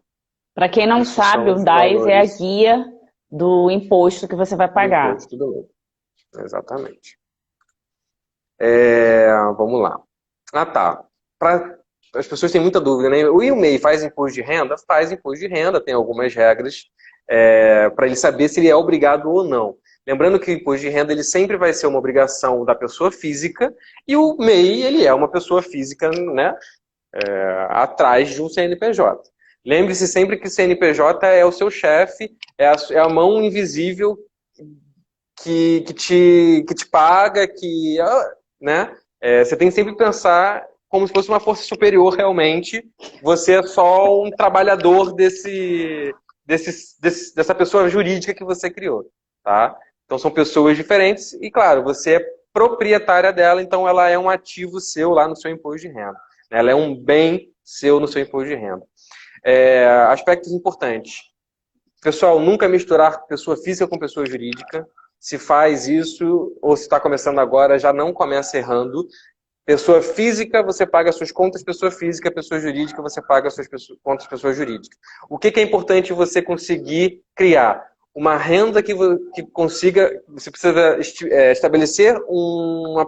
Para quem não sabe, o DAS é a guia do imposto que você vai pagar. Imposto do mês. Exatamente. Vamos lá. Tá. As pessoas têm muita dúvida, né? O MEI faz imposto de renda? Faz imposto de renda, tem algumas regras para ele saber se ele é obrigado ou não. Lembrando que o imposto de renda ele sempre vai ser uma obrigação da pessoa física e o MEI ele é uma pessoa física, né? Atrás de um CNPJ. Lembre-se sempre que o CNPJ é o seu chefe, é a mão invisível que te paga, né? Você tem que sempre pensar como se fosse uma força superior realmente. Você é só um trabalhador dessa pessoa jurídica que você criou, tá? Então são pessoas diferentes e, claro, você é proprietária dela, então ela é um ativo seu lá no seu imposto de renda. Ela é um bem seu no seu imposto de renda. Aspectos importantes. Pessoal, nunca misturar pessoa física com pessoa jurídica. Se faz isso, ou se está começando agora, já não começa errando. Pessoa física, você paga suas contas, pessoa física, pessoa jurídica, você paga suas contas, pessoa jurídica. O que é importante você conseguir criar? Uma renda que consiga... Você precisa estabelecer Um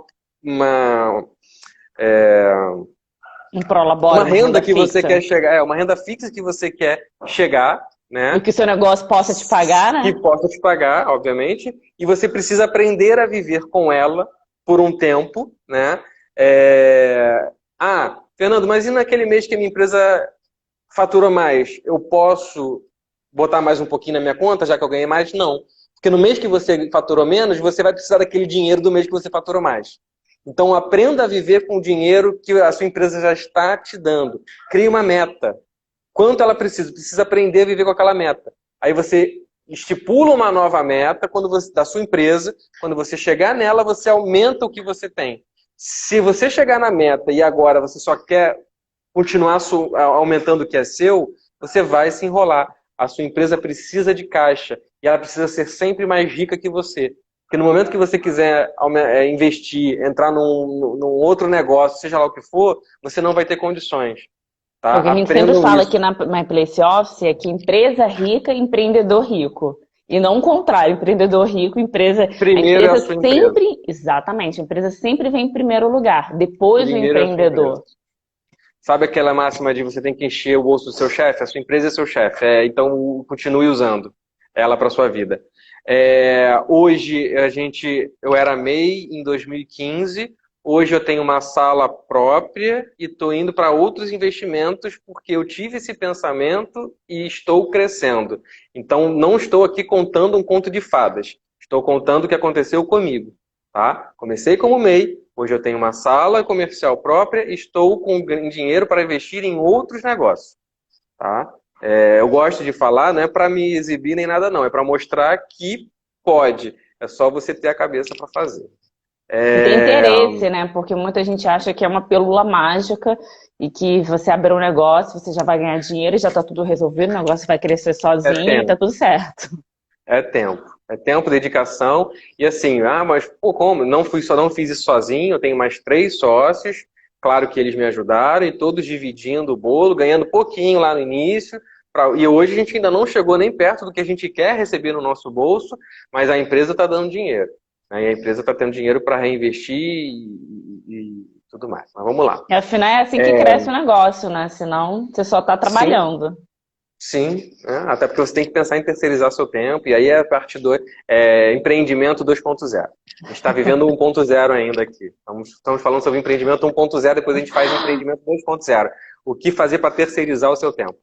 prolabore, uma renda que fixa. você quer chegar, uma renda fixa que você quer chegar, né? E que o seu negócio possa te pagar, né? Que possa te pagar, obviamente. E você precisa aprender a viver com ela por um tempo, né? Fernando, mas e naquele mês que a minha empresa faturou mais? Eu posso botar mais um pouquinho na minha conta, já que eu ganhei mais? Não. Porque no mês que você faturou menos, você vai precisar daquele dinheiro do mês que você faturou mais. Então, aprenda a viver com o dinheiro que a sua empresa já está te dando. Crie uma meta. Quanto ela precisa? Precisa aprender a viver com aquela meta. Aí você estipula uma nova meta da sua empresa. Quando você chegar nela, você aumenta o que você tem. Se você chegar na meta e agora você só quer continuar aumentando o que é seu, você vai se enrolar. A sua empresa precisa de caixa e ela precisa ser sempre mais rica que você. Porque no momento que você quiser investir, entrar num outro negócio, seja lá o que for, você não vai ter condições. Tá? O que a gente sempre fala aqui na My Place Office é que empresa rica, empreendedor rico. E não o contrário, empreendedor rico, empresa... Primeiro a sua sempre, empresa. Exatamente, a empresa sempre vem em primeiro lugar, depois Primeiro o empreendedor. Sabe aquela máxima de você tem que encher o bolso do seu chefe? A sua empresa é seu chefe, então continue usando ela para sua vida. Hoje eu era MEI em 2015, hoje eu tenho uma sala própria e estou indo para outros investimentos porque eu tive esse pensamento e estou crescendo. Então não estou aqui contando um conto de fadas, estou contando o que aconteceu comigo. Tá? Comecei como MEI, hoje eu tenho uma sala comercial própria e estou com dinheiro para investir em outros negócios. Tá? Eu gosto de falar, não é para me exibir nem nada não, é para mostrar que pode. É só você ter a cabeça para fazer. Tem interesse, né? Porque muita gente acha que é uma pílula mágica e que você abrir um negócio, você já vai ganhar dinheiro, já está tudo resolvido, o negócio vai crescer sozinho e tá tudo certo. É tempo, dedicação. E assim, mas pô, como? Não fiz isso sozinho, eu tenho mais 3 sócios. Claro que eles me ajudaram e todos dividindo o bolo, ganhando pouquinho lá no início. E hoje a gente ainda não chegou nem perto do que a gente quer receber no nosso bolso, mas a empresa está dando dinheiro. Né? E a empresa está tendo dinheiro para reinvestir e tudo mais. Mas vamos lá. E afinal é assim que cresce o negócio, né? Senão você só está trabalhando. Sim, até porque você tem que pensar em terceirizar seu tempo, e aí é a parte do empreendimento 2.0. A gente está vivendo 1.0 ainda aqui. Estamos falando sobre empreendimento 1.0, depois a gente faz empreendimento 2.0. O que fazer para terceirizar o seu tempo?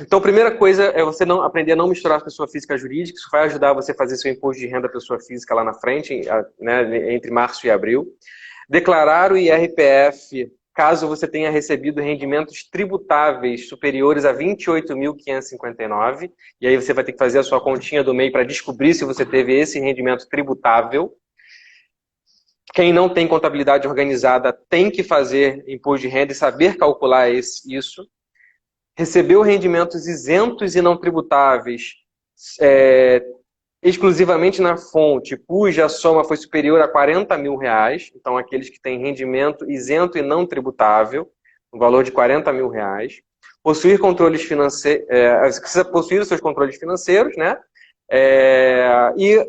Então, a primeira coisa é você aprender a não misturar pessoa física e jurídica. Isso vai ajudar você a fazer seu imposto de renda pessoa física lá na frente, né, entre março e abril. Declarar o IRPF caso você tenha recebido rendimentos tributáveis superiores a R$ 28.559. E aí você vai ter que fazer a sua continha do MEI para descobrir se você teve esse rendimento tributável. Quem não tem contabilidade organizada tem que fazer imposto de renda e saber calcular isso. Recebeu rendimentos isentos e não tributáveis exclusivamente na fonte, cuja soma foi superior a R$ 40.000, então aqueles que têm rendimento isento e não tributável, no valor de R$ 40.000. Possuir controles financeiros, você precisa possuir os seus controles financeiros, né? E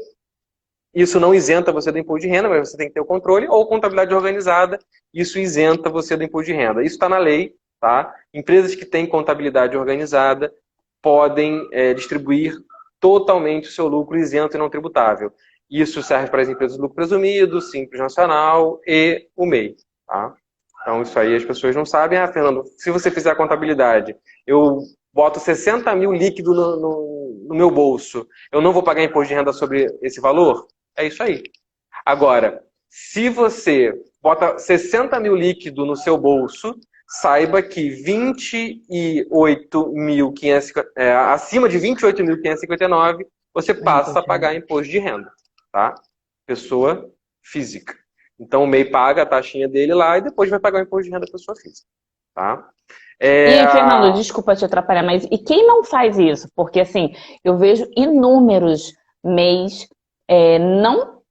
isso não isenta você do imposto de renda, mas você tem que ter o controle, ou contabilidade organizada, isso isenta você do imposto de renda. Isso está na lei, tá? Empresas que têm contabilidade organizada podem distribuir totalmente o seu lucro isento e não tributável. Isso serve para as empresas de lucro presumido, Simples Nacional e o MEI. Tá? Então, isso aí as pessoas não sabem. Fernando, se você fizer a contabilidade, eu boto 60 mil líquido no meu bolso, eu não vou pagar imposto de renda sobre esse valor? É isso aí. Agora, Se você bota 60 mil líquido no seu bolso, saiba que 28.500, acima de 28.559, você passa a pagar imposto de renda, tá? Pessoa física. Então o MEI paga a taxinha dele lá e depois vai pagar o imposto de renda da pessoa física, tá? E, Fernando, desculpa te atrapalhar, mas e quem não faz isso? Porque, assim, eu vejo inúmeros MEIs não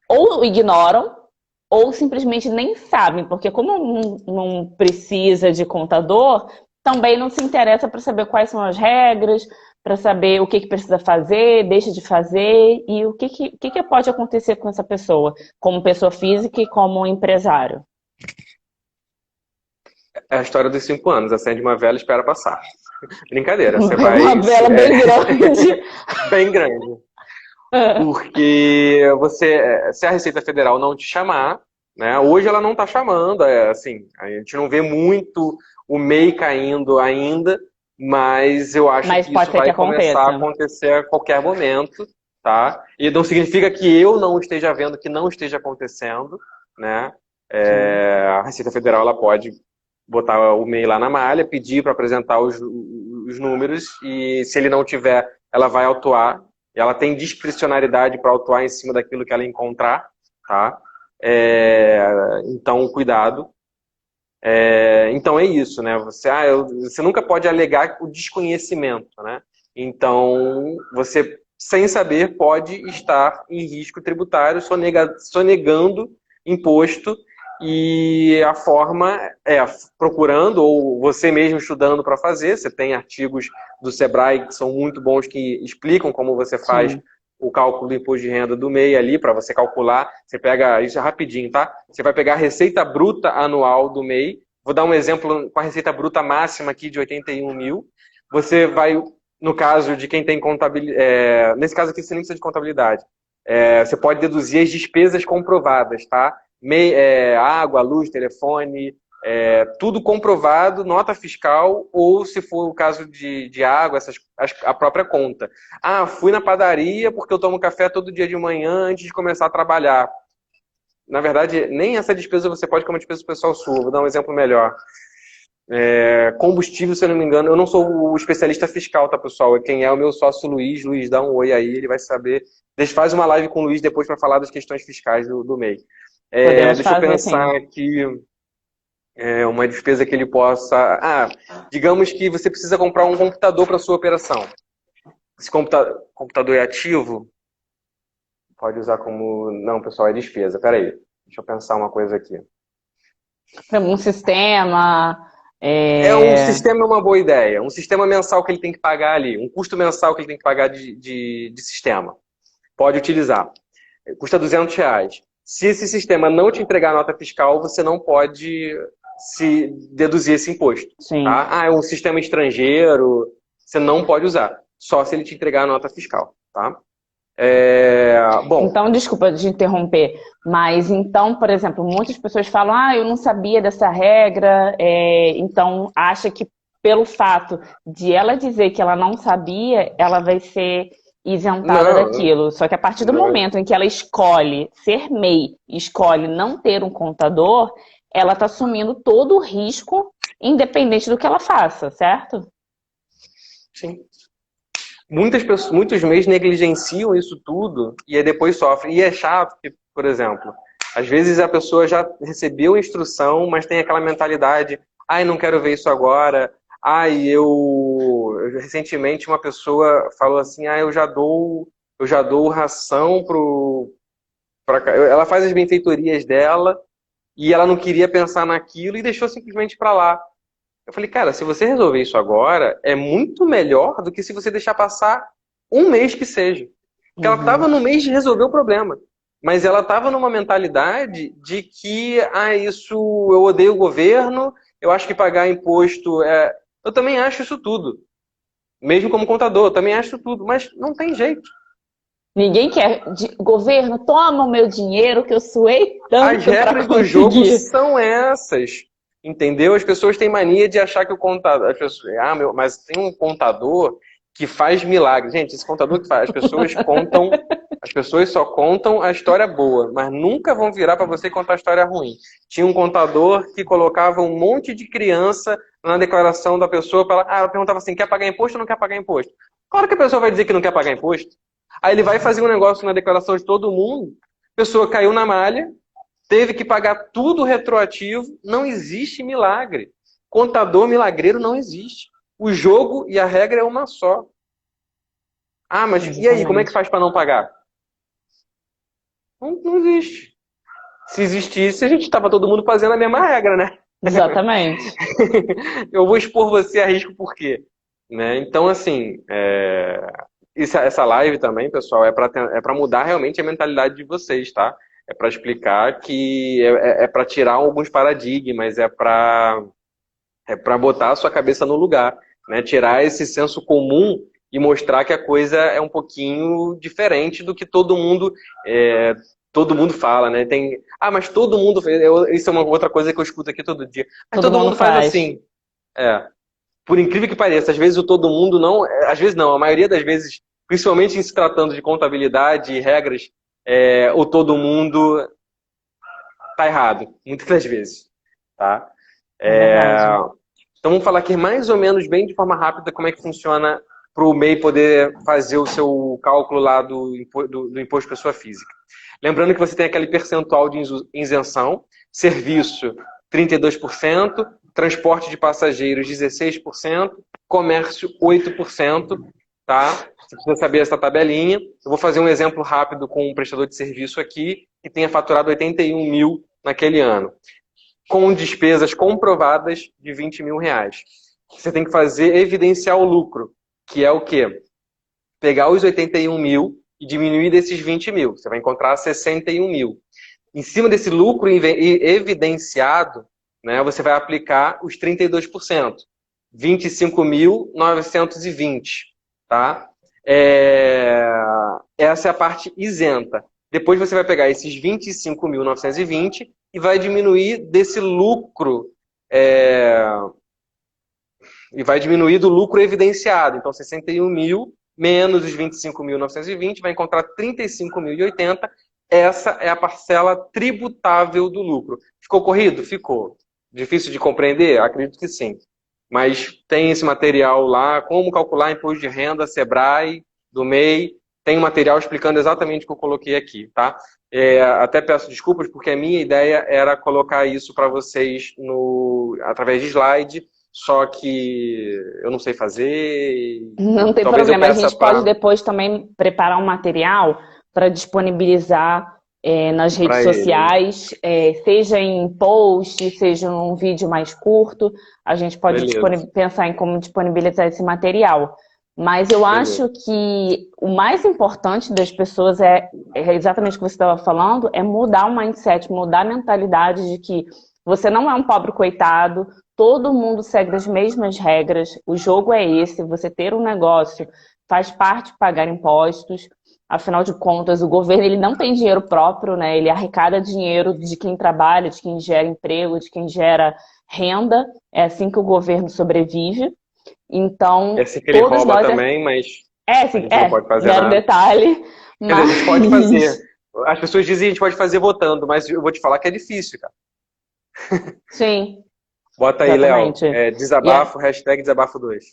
ou ignoram ou simplesmente nem sabem, porque como não precisa de contador, também não se interessa para saber quais são as regras, para saber o que precisa fazer, deixa de fazer, e o que pode acontecer com essa pessoa, como pessoa física e como empresário. É a história dos 5 anos. Acende uma vela e espera passar. Brincadeira. Você vai... Uma vela bem grande. Bem grande. Porque se a Receita Federal não te chamar, né? Hoje ela não está chamando, assim, a gente não vê muito o MEI caindo ainda, mas eu acho que isso vai começar a acontecer a qualquer momento, tá? E não significa que eu não esteja vendo que não esteja acontecendo, né? A Receita Federal ela pode botar o MEI lá na malha, pedir para apresentar os números e se ele não tiver, ela vai autuar. Ela tem discricionariedade para autuar em cima daquilo que ela encontrar, tá? Então, cuidado. Então é isso, né? Você nunca pode alegar o desconhecimento, né? Então, você, sem saber, pode estar em risco tributário, sonegando imposto, e a forma é procurando, ou você mesmo estudando para fazer. Você tem artigos do Sebrae que são muito bons, que explicam como você faz o cálculo do imposto de renda do MEI ali, para você calcular. Você pega, isso é rapidinho, tá? Você vai pegar a receita bruta anual do MEI. Vou dar um exemplo com a receita bruta máxima aqui de 81 mil. Você vai, no caso de quem tem contabilidade, nesse caso aqui você nem precisa de contabilidade. Você pode deduzir as despesas comprovadas, tá? Água, luz, telefone, tudo comprovado, nota fiscal, ou se for o caso de água, a própria conta. Fui na padaria porque eu tomo café todo dia de manhã antes de começar a trabalhar. Na verdade, nem essa despesa você pode como despesa pessoal sua. Vou dar um exemplo melhor. Combustível, se eu não me engano, eu não sou o especialista fiscal, tá, pessoal? Quem é o meu sócio Luiz. Luiz, dá um oi aí, ele vai saber. Faz uma live com o Luiz depois para falar das questões fiscais do MEI. Deixa eu pensar aqui. Uma despesa que ele possa... digamos que você precisa comprar um computador para sua operação. Esse computador é ativo? Pode usar como... Não, pessoal, é despesa. Peraí, deixa eu pensar uma coisa aqui. Um sistema... Um sistema é uma boa ideia. Um sistema mensal que ele tem que pagar ali. Um custo mensal que ele tem que pagar de sistema. Pode utilizar. Custa R$200. Se esse sistema não te entregar a nota fiscal, você não pode se deduzir esse imposto. Tá? É um sistema estrangeiro, você não pode usar. Só se ele te entregar a nota fiscal. Tá? Bom. Então, desculpa de interromper, mas então, por exemplo, muitas pessoas falam, eu não sabia dessa regra, então acha que pelo fato de ela dizer que ela não sabia, ela vai ser isentada daquilo. Só que a partir do momento em que ela escolhe ser MEI, escolhe não ter um contador, ela está assumindo todo o risco, independente do que ela faça, certo? Sim. Muitos MEIs negligenciam isso tudo e aí depois sofrem. E é chato que, por exemplo, às vezes a pessoa já recebeu a instrução, mas tem aquela mentalidade, não quero ver isso agora. Recentemente uma pessoa falou assim, eu já dou ração ela faz as benfeitorias dela e ela não queria pensar naquilo e deixou simplesmente para lá. Eu falei, cara, se você resolver isso agora, é muito melhor do que se você deixar passar um mês que seja. Porque ela estava no mês de resolver o problema. Mas ela estava numa mentalidade de que, isso, eu odeio o governo, eu acho que pagar imposto é... Eu também acho isso tudo. Mesmo como contador, eu também acho isso tudo. Mas não tem jeito. Ninguém quer. Governo, toma o meu dinheiro que eu suei tanto. As regras do jogo são essas. Entendeu? As pessoas têm mania de achar que o contador... mas tem um contador que faz milagre. Gente, esse contador que faz, as pessoas só contam a história boa, mas nunca vão virar para você contar a história ruim. Tinha um contador que colocava um monte de criança na declaração da pessoa, ela perguntava assim, quer pagar imposto ou não quer pagar imposto? Claro que a pessoa vai dizer que não quer pagar imposto. Aí ele vai fazer um negócio na declaração de todo mundo, a pessoa caiu na malha, teve que pagar tudo retroativo, não existe milagre. Contador milagreiro não existe. O jogo e a regra é uma só. Ah, mas e aí, como é que faz para não pagar? Não existe. Se existisse, a gente estava todo mundo fazendo a mesma regra, né? Exatamente. Eu vou expor você a risco por quê? Né? Então, assim, essa live também, pessoal, é para mudar realmente a mentalidade de vocês, tá? É para explicar que é para tirar alguns paradigmas, é para botar a sua cabeça no lugar, né? Tirar esse senso comum e mostrar que a coisa é um pouquinho diferente do que todo mundo fala, né? Mas todo mundo faz. Isso é uma outra coisa que eu escuto aqui todo dia. Mas todo mundo faz assim. Por incrível que pareça, às vezes o todo mundo não. Às vezes não, a maioria das vezes, principalmente em se tratando de contabilidade e regras, o todo mundo tá errado, muitas das vezes. Tá? Então vamos falar aqui mais ou menos, bem de forma rápida, como é que funciona para o MEI poder fazer o seu cálculo lá do imposto pessoa física. Lembrando que você tem aquele percentual de isenção, serviço 32%, transporte de passageiros 16%, comércio 8%, tá? Você precisa saber essa tabelinha. Eu vou fazer um exemplo rápido com um prestador de serviço aqui que tenha faturado 81 mil naquele ano, com despesas comprovadas de 20 mil reais. Você tem que evidenciar o lucro, que é o quê? Pegar os 81 mil e diminuir desses 20 mil. Você vai encontrar 61 mil. Em cima desse lucro evidenciado, né, você vai aplicar os 32%. 25.920. Tá? Essa é a parte isenta. Depois você vai pegar esses 25.920 e vai diminuir desse lucro, e vai diminuir do lucro evidenciado. Então, 61 mil menos os 25.920 vai encontrar 35.080. Essa é a parcela tributável do lucro. Ficou corrido? Ficou. Difícil de compreender? Acredito que sim. Mas tem esse material lá, como calcular imposto de renda, Sebrae, do MEI. Tem um material explicando exatamente o que eu coloquei aqui, tá? Até peço desculpas, porque a minha ideia era colocar isso para vocês através de slide, só que eu não sei fazer. Não tem problema, a gente pode depois também preparar um material para disponibilizar nas redes sociais, seja em post, seja um vídeo mais curto, a gente pode pensar em como disponibilizar esse material. Mas eu acho que o mais importante das pessoas é exatamente o que você estava falando, é mudar o mindset, mudar a mentalidade de que você não é um pobre coitado, todo mundo segue as mesmas regras, o jogo é esse, você ter um negócio faz parte de pagar impostos, afinal de contas o governo ele não tem dinheiro próprio, né? Ele arrecada dinheiro de quem trabalha, de quem gera emprego, de quem gera renda, é assim que o governo sobrevive. Então, é assim que ele rouba também, mas a gente não pode fazer nada. Detalhe. Mas... a gente pode fazer. As pessoas dizem que a gente pode fazer votando, mas eu vou te falar que é difícil, cara. Sim. Bota aí, Léo. Desabafo, hashtag desabafo 2.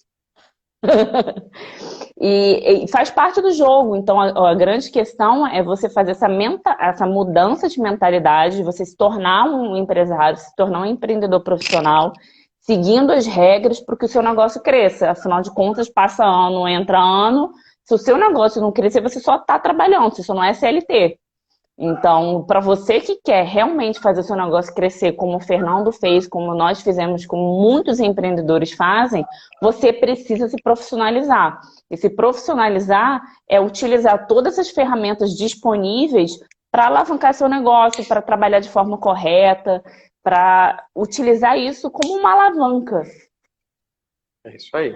E faz parte do jogo. Então, a grande questão é você fazer essa mudança de mentalidade, você se tornar um empresário, se tornar um empreendedor profissional, seguindo as regras para que o seu negócio cresça. Afinal de contas, passa ano, entra ano. Se o seu negócio não crescer, você só está trabalhando, você só não é CLT. Então, para você que quer realmente fazer o seu negócio crescer, como o Fernando fez, como nós fizemos, como muitos empreendedores fazem, você precisa se profissionalizar. E se profissionalizar é utilizar todas as ferramentas disponíveis para alavancar seu negócio, para trabalhar de forma correta, para utilizar isso como uma alavanca. É isso aí.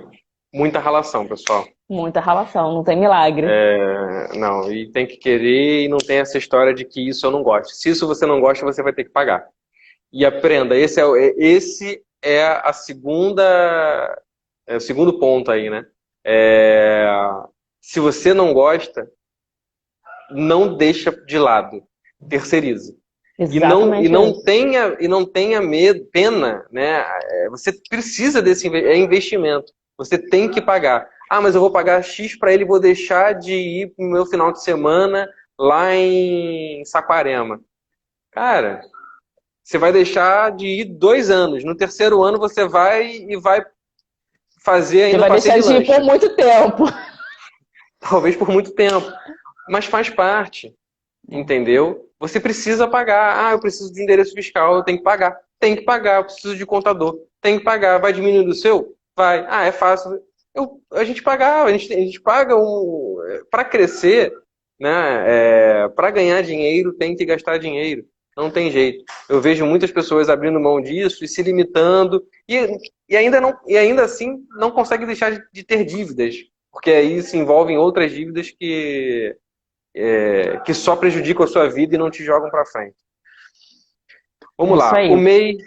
Muita relação, pessoal. Muita relação, não tem milagre. Não, e tem que querer e não tem essa história de que isso eu não gosto. Se isso você não gosta, você vai ter que pagar. E aprenda, esse é o segundo ponto aí, né? É, se você não gosta, não deixa de lado, terceiriza. Exatamente isso. E não tenha medo, pena, né? Você precisa desse investimento. Você tem que pagar. Ah, mas eu vou pagar X para ele, vou deixar de ir pro meu final de semana lá em Saquarema. Cara, você vai deixar de ir 2 anos. No terceiro ano você vai e vai fazer Você ainda um vai passeio deixar de de ir por lancha. muito tempo. Talvez por muito tempo. Mas faz parte. Entendeu? Você precisa pagar. Ah, eu preciso de endereço fiscal, eu tenho que pagar. Tem que pagar, eu preciso de contador. Tem que pagar. Vai diminuir o seu? Vai. Ah, é fácil. A gente pagava, a gente paga para crescer, né? Para ganhar dinheiro tem que gastar dinheiro. Não tem jeito. Eu vejo muitas pessoas abrindo mão disso e se limitando e ainda assim não consegue deixar de ter dívidas, porque aí se envolvem outras dívidas que só prejudicam a sua vida e não te jogam para frente. É Vamos isso lá. O aí. MEI,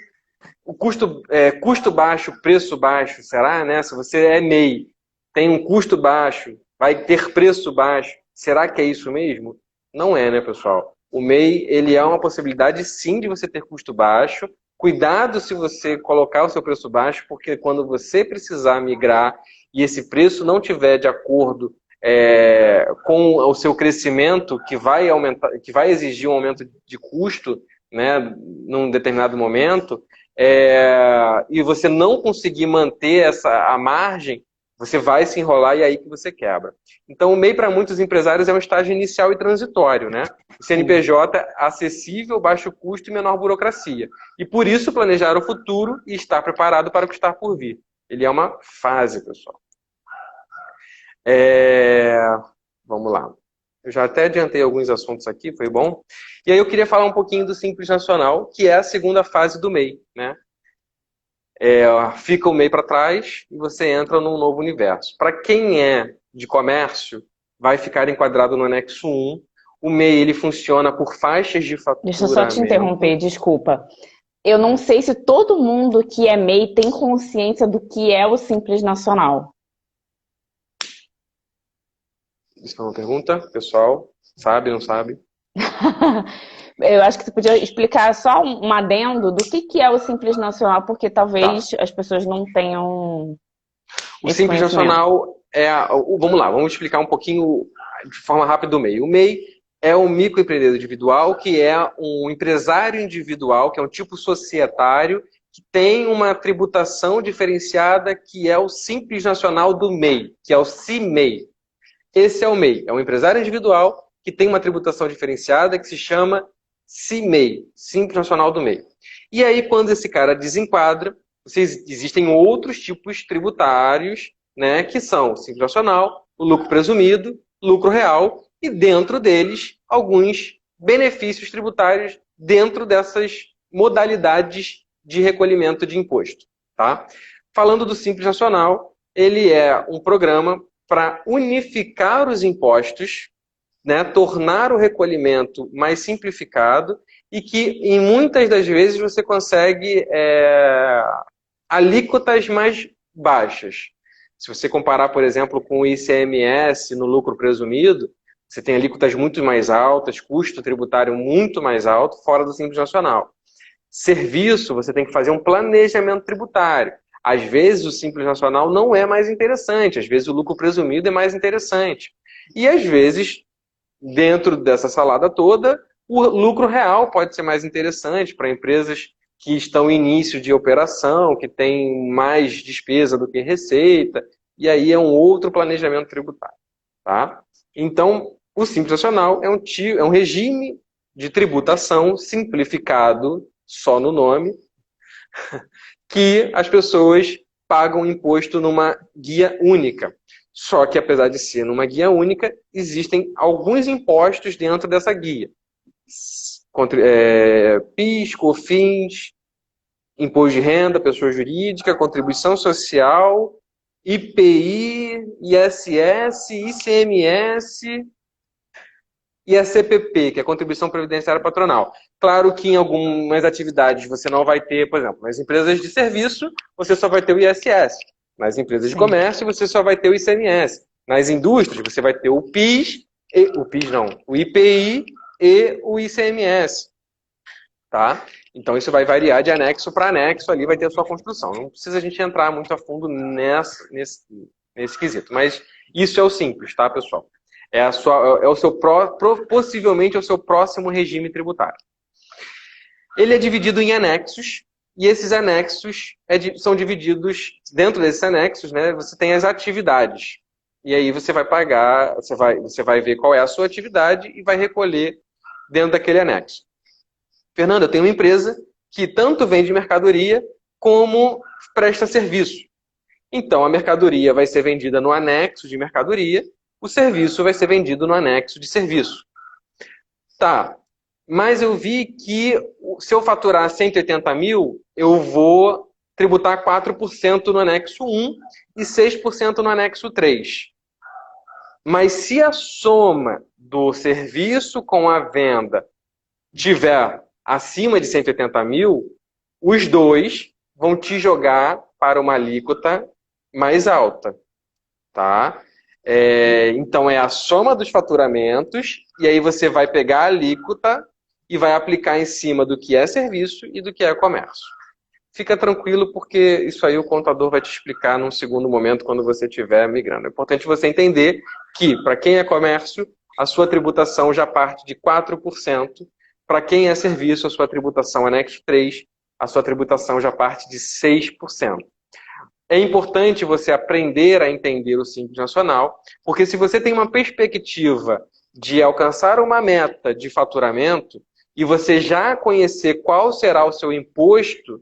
custo baixo, preço baixo, será, né? Se você é MEI, tem um custo baixo, vai ter preço baixo, será que é isso mesmo? Não é, né, pessoal? O MEI, ele é uma possibilidade, sim, de você ter custo baixo. Cuidado se você colocar o seu preço baixo, porque quando você precisar migrar e esse preço não tiver de acordo com o seu crescimento, que vai aumentar, que vai exigir um aumento de custo, né, num determinado momento, e você não conseguir manter a margem, você vai se enrolar e é aí que você quebra. Então, o MEI para muitos empresários é um estágio inicial e transitório, né? O CNPJ é acessível, baixo custo e menor burocracia. E por isso planejar o futuro e estar preparado para o que está por vir. Ele é uma fase, pessoal. Vamos lá. Eu já até adiantei alguns assuntos aqui, foi bom. E aí eu queria falar um pouquinho do Simples Nacional, que é a segunda fase do MEI, né? Fica o MEI para trás e você entra num novo universo. Para quem é de comércio, vai ficar enquadrado no anexo 1. O MEI ele funciona por faixas de faturamento. Deixa eu só te interromper, desculpa. Eu não sei se todo mundo que é MEI tem consciência do que é o Simples Nacional. Isso é uma pergunta, pessoal? Sabe, não sabe? Eu acho que você podia explicar só um adendo do que é o Simples Nacional, porque talvez as pessoas não tenham O esse Simples conhecimento. Nacional vamos lá, vamos explicar um pouquinho de forma rápida o MEI. O MEI é um microempreendedor individual, que é um empresário individual, que é um tipo societário, que tem uma tributação diferenciada, que é o Simples Nacional do MEI, que é o CIMEI. Esse é o MEI, é um empresário individual que tem uma tributação diferenciada que se chama CIMEI, Simples Nacional do MEI. E aí, quando esse cara desenquadra, existem outros tipos tributários, né, que são o Simples Nacional, o lucro presumido, lucro real, e dentro deles, alguns benefícios tributários dentro dessas modalidades de recolhimento de imposto. Tá? Falando do Simples Nacional, ele é um programa para unificar os impostos, né, tornar o recolhimento mais simplificado e que, em muitas das vezes, você consegue alíquotas mais baixas. Se você comparar, por exemplo, com o ICMS no lucro presumido, você tem alíquotas muito mais altas, custo tributário muito mais alto, fora do Simples Nacional. Serviço, você tem que fazer um planejamento tributário. Às vezes o Simples Nacional não é mais interessante, às vezes o lucro presumido é mais interessante. E às vezes, dentro dessa salada toda, o lucro real pode ser mais interessante para empresas que estão em início de operação, que têm mais despesa do que receita, e aí é um outro planejamento tributário. Tá? Então, o Simples Nacional é um regime de tributação simplificado, só no nome, que as pessoas pagam imposto numa guia única. Só que, apesar de ser numa guia única, existem alguns impostos dentro dessa guia. PIS, COFINS, imposto de renda, pessoa jurídica, contribuição social, IPI, ISS, ICMS e a CPP, que é a Contribuição Previdenciária Patronal. Claro que em algumas atividades você não vai ter, por exemplo, nas empresas de serviço, você só vai ter o ISS. Nas empresas de Sim. comércio, você só vai ter o ICMS. Nas indústrias, você vai ter o PIS, o IPI e o ICMS. Tá? Então, isso vai variar de anexo para anexo, ali vai ter a sua construção. Não precisa a gente entrar muito a fundo nesse quesito. Mas isso é o simples, tá, pessoal? Possivelmente é o seu próximo regime tributário. Ele é dividido em anexos, e esses anexos são divididos, dentro desses anexos, né, você tem as atividades. E aí você vai pagar, você vai ver qual é a sua atividade e vai recolher dentro daquele anexo. Fernanda, eu tenho uma empresa que tanto vende mercadoria como presta serviço. Então, a mercadoria vai ser vendida no anexo de mercadoria, o serviço vai ser vendido no anexo de serviço. Tá, mas eu vi que se eu faturar 180 mil, eu vou tributar 4% no anexo 1 e 6% no anexo 3. Mas se a soma do serviço com a venda tiver acima de 180 mil, os dois vão te jogar para uma alíquota mais alta, tá? Então é a soma dos faturamentos, e aí você vai pegar a alíquota e vai aplicar em cima do que é serviço e do que é comércio. Fica tranquilo, porque isso aí o contador vai te explicar num segundo momento, quando você estiver migrando. É importante você entender que, para quem é comércio, a sua tributação já parte de 4%. Para quem é serviço, a sua tributação anexo 3, a sua tributação já parte de 6%. É importante você aprender a entender o Simples Nacional, porque se você tem uma perspectiva de alcançar uma meta de faturamento e você já conhecer qual será o seu imposto,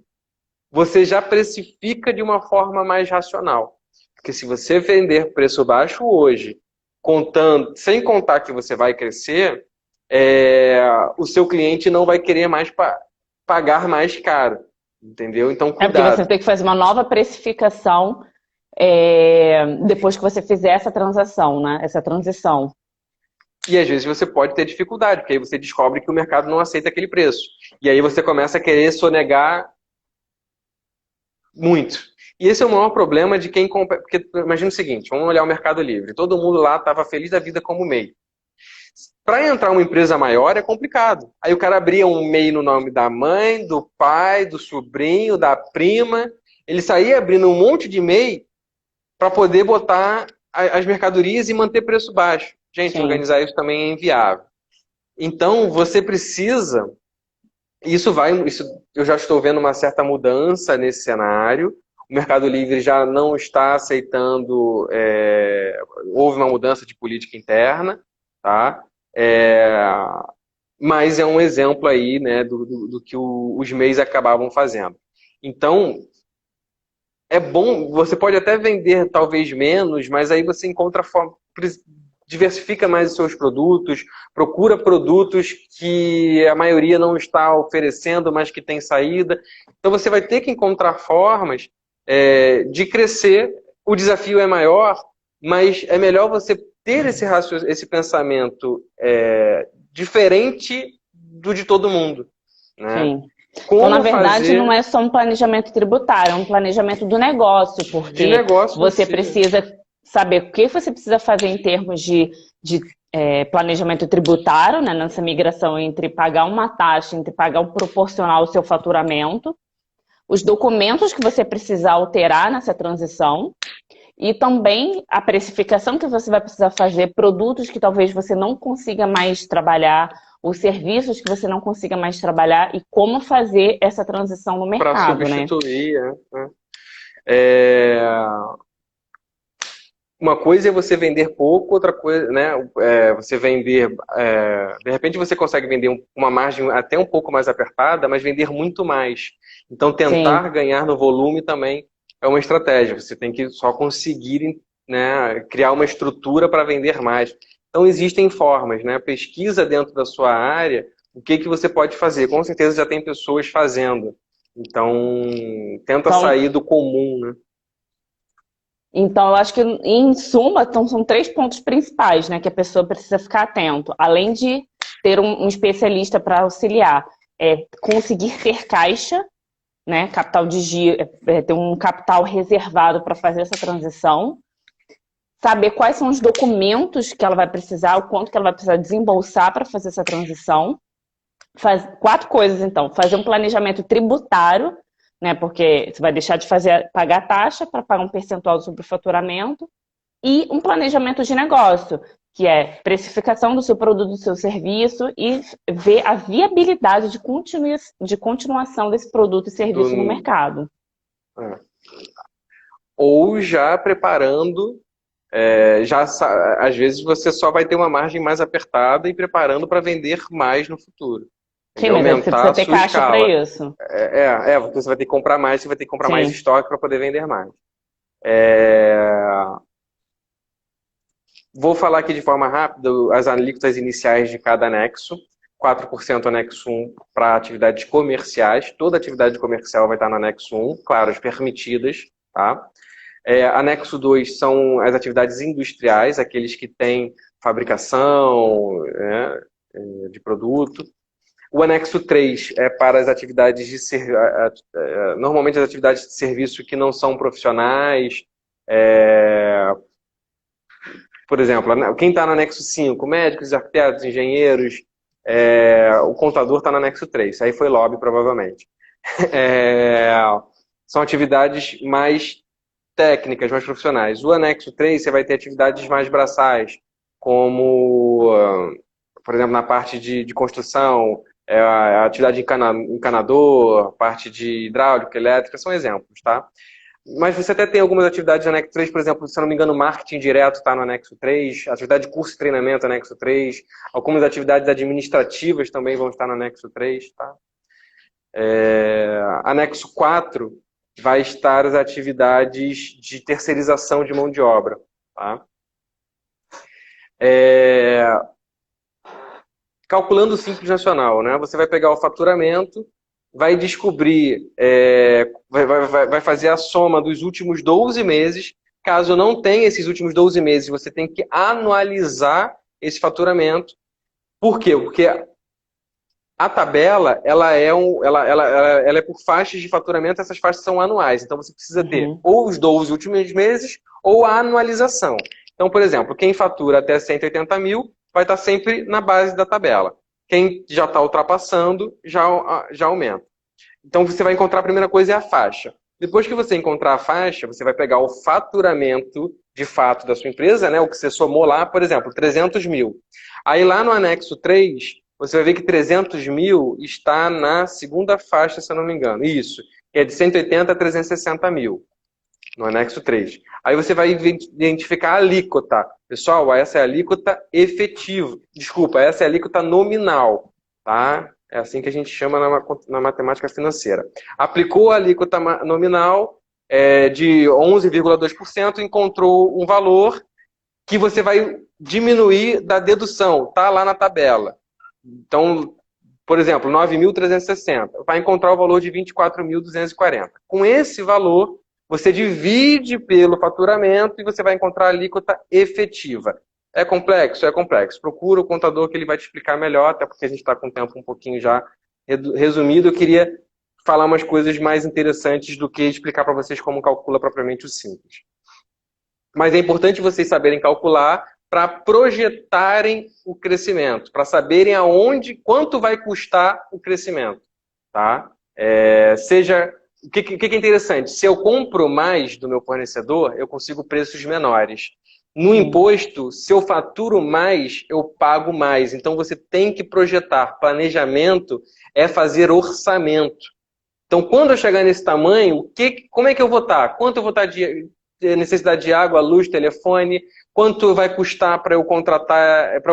você já precifica de uma forma mais racional. Porque se você vender preço baixo hoje, sem contar que você vai crescer, o seu cliente não vai querer mais pagar mais caro. Entendeu? Então, cuidado. Porque você tem que fazer uma nova precificação depois que você fizer essa transação, né? Essa transição. E às vezes você pode ter dificuldade, porque aí você descobre que o mercado não aceita aquele preço. E aí você começa a querer sonegar muito. E esse é o maior problema de quem compra. Porque imagina o seguinte, vamos olhar o Mercado Livre. Todo mundo lá estava feliz da vida como MEI. Para entrar uma empresa maior é complicado. Aí o cara abria um MEI no nome da mãe, do pai, do sobrinho, da prima. Ele saía abrindo um monte de MEI para poder botar as mercadorias e manter preço baixo. Gente, Sim. Organizar isso também é inviável. Então, você precisa... Isso eu já estou vendo uma certa mudança nesse cenário. O Mercado Livre já não está aceitando... houve uma mudança de política interna, tá? Mas é um exemplo aí, né, do que os MEIs acabavam fazendo. Então, é bom, você pode até vender talvez menos, mas aí você encontra forma, diversifica mais os seus produtos, procura produtos que a maioria não está oferecendo, mas que tem saída. Então você vai ter que encontrar formas de crescer. O desafio é maior, mas é melhor você ter esse pensamento diferente do de todo mundo. Né? Sim. Então, na verdade, não é só um planejamento tributário, é um planejamento do negócio, porque você precisa saber o que você precisa fazer em termos de planejamento tributário, né, nessa migração entre pagar uma taxa, entre pagar um proporcional ao seu faturamento, os documentos que você precisa alterar nessa transição, e também a precificação que você vai precisar fazer, produtos que talvez você não consiga mais trabalhar, os serviços que você não consiga mais trabalhar, e como fazer essa transição no mercado, para substituir, né? Uma coisa é você vender pouco, outra coisa, né? Você vender... de repente você consegue vender uma margem até um pouco mais apertada, mas vender muito mais. Então tentar ganhar no volume também é uma estratégia. Você tem que só conseguir, né, criar uma estrutura para vender mais. Então existem formas, né? Pesquisa dentro da sua área o que você pode fazer. Com certeza já tem pessoas fazendo. Então tenta sair do comum, né? Então, eu acho que, em suma, são 3 pontos principais, né, que a pessoa precisa ficar atento. Além de ter um especialista para auxiliar, conseguir ter caixa, né? Capital de giro, ter um capital reservado para fazer essa transição. Saber quais são os documentos que ela vai precisar, o quanto que ela vai precisar desembolsar para fazer essa transição. 4 coisas, então. Fazer um planejamento tributário, né? Porque você vai deixar de pagar taxa para pagar um percentual sobre o faturamento. E um planejamento de negócio, que é precificação do seu produto, do seu serviço e ver a viabilidade de continuação desse produto e serviço no mercado. Ou já preparando, às vezes você só vai ter uma margem mais apertada e preparando para vender mais no futuro. Sim, mas você precisa ter caixa para isso. Porque você vai ter que comprar mais, você vai ter que comprar mais estoque para poder vender mais. Vou falar aqui de forma rápida as alíquotas iniciais de cada anexo. 4% anexo 1 para atividades comerciais. Toda atividade comercial vai estar no anexo 1, claro, as permitidas. Tá? Anexo 2 são as atividades industriais, aqueles que têm fabricação de produto. O anexo 3 é para as atividades de normalmente as atividades de serviço que não são profissionais. Por exemplo, quem está no anexo 5, médicos, arquitetos, engenheiros, o contador está no anexo 3. Isso aí foi lobby, provavelmente. São atividades mais técnicas, mais profissionais. O anexo 3, você vai ter atividades mais braçais, como, por exemplo, na parte de construção, a atividade de encanador, parte de hidráulica, elétrica, são exemplos, tá? Mas você até tem algumas atividades no anexo 3, por exemplo, se eu não me engano, marketing direto está no anexo 3, atividade de curso e treinamento anexo 3, algumas atividades administrativas também vão estar no anexo 3, tá? Anexo 4 vai estar as atividades de terceirização de mão de obra, tá? Calculando o Simples Nacional, né? Você vai pegar o faturamento, vai descobrir, vai fazer a soma dos últimos 12 meses. Caso não tenha esses últimos 12 meses, você tem que anualizar esse faturamento. Por quê? Porque a tabela, ela é por faixas de faturamento, essas faixas são anuais. Então, você precisa ter ou os 12 últimos meses ou a anualização. Então, por exemplo, quem fatura até 180 mil vai estar sempre na base da tabela. Quem já está ultrapassando, já aumenta. Então, você vai encontrar, a primeira coisa é a faixa. Depois que você encontrar a faixa, você vai pegar o faturamento de fato da sua empresa, né, o que você somou lá, por exemplo, 300 mil. Aí lá no anexo 3, você vai ver que 300 mil está na segunda faixa, se eu não me engano. Isso, que é de 180 a 360 mil, no anexo 3. Aí você vai identificar a alíquota. Pessoal, essa é a alíquota efetiva. Desculpa, essa é a alíquota nominal. Tá? É assim que a gente chama na matemática financeira. Aplicou a alíquota nominal de 11,2%, encontrou um valor que você vai diminuir da dedução. Está lá na tabela. Então, por exemplo, 9.360. Vai encontrar o valor de 24.240. Com esse valor, você divide pelo faturamento e você vai encontrar a alíquota efetiva. É complexo? É complexo. Procura o contador que ele vai te explicar melhor, até porque a gente está com o tempo um pouquinho já resumido. Eu queria falar umas coisas mais interessantes do que explicar para vocês como calcula propriamente o Simples. Mas é importante vocês saberem calcular para projetarem o crescimento, para saberem quanto vai custar o crescimento. Tá? O que é interessante? Se eu compro mais do meu fornecedor, eu consigo preços menores. No imposto, se eu faturo mais, eu pago mais. Então, você tem que projetar. Planejamento é fazer orçamento. Então, quando eu chegar nesse tamanho, como é que eu vou estar? Quanto eu vou estar de necessidade de água, luz, telefone? Quanto vai custar para eu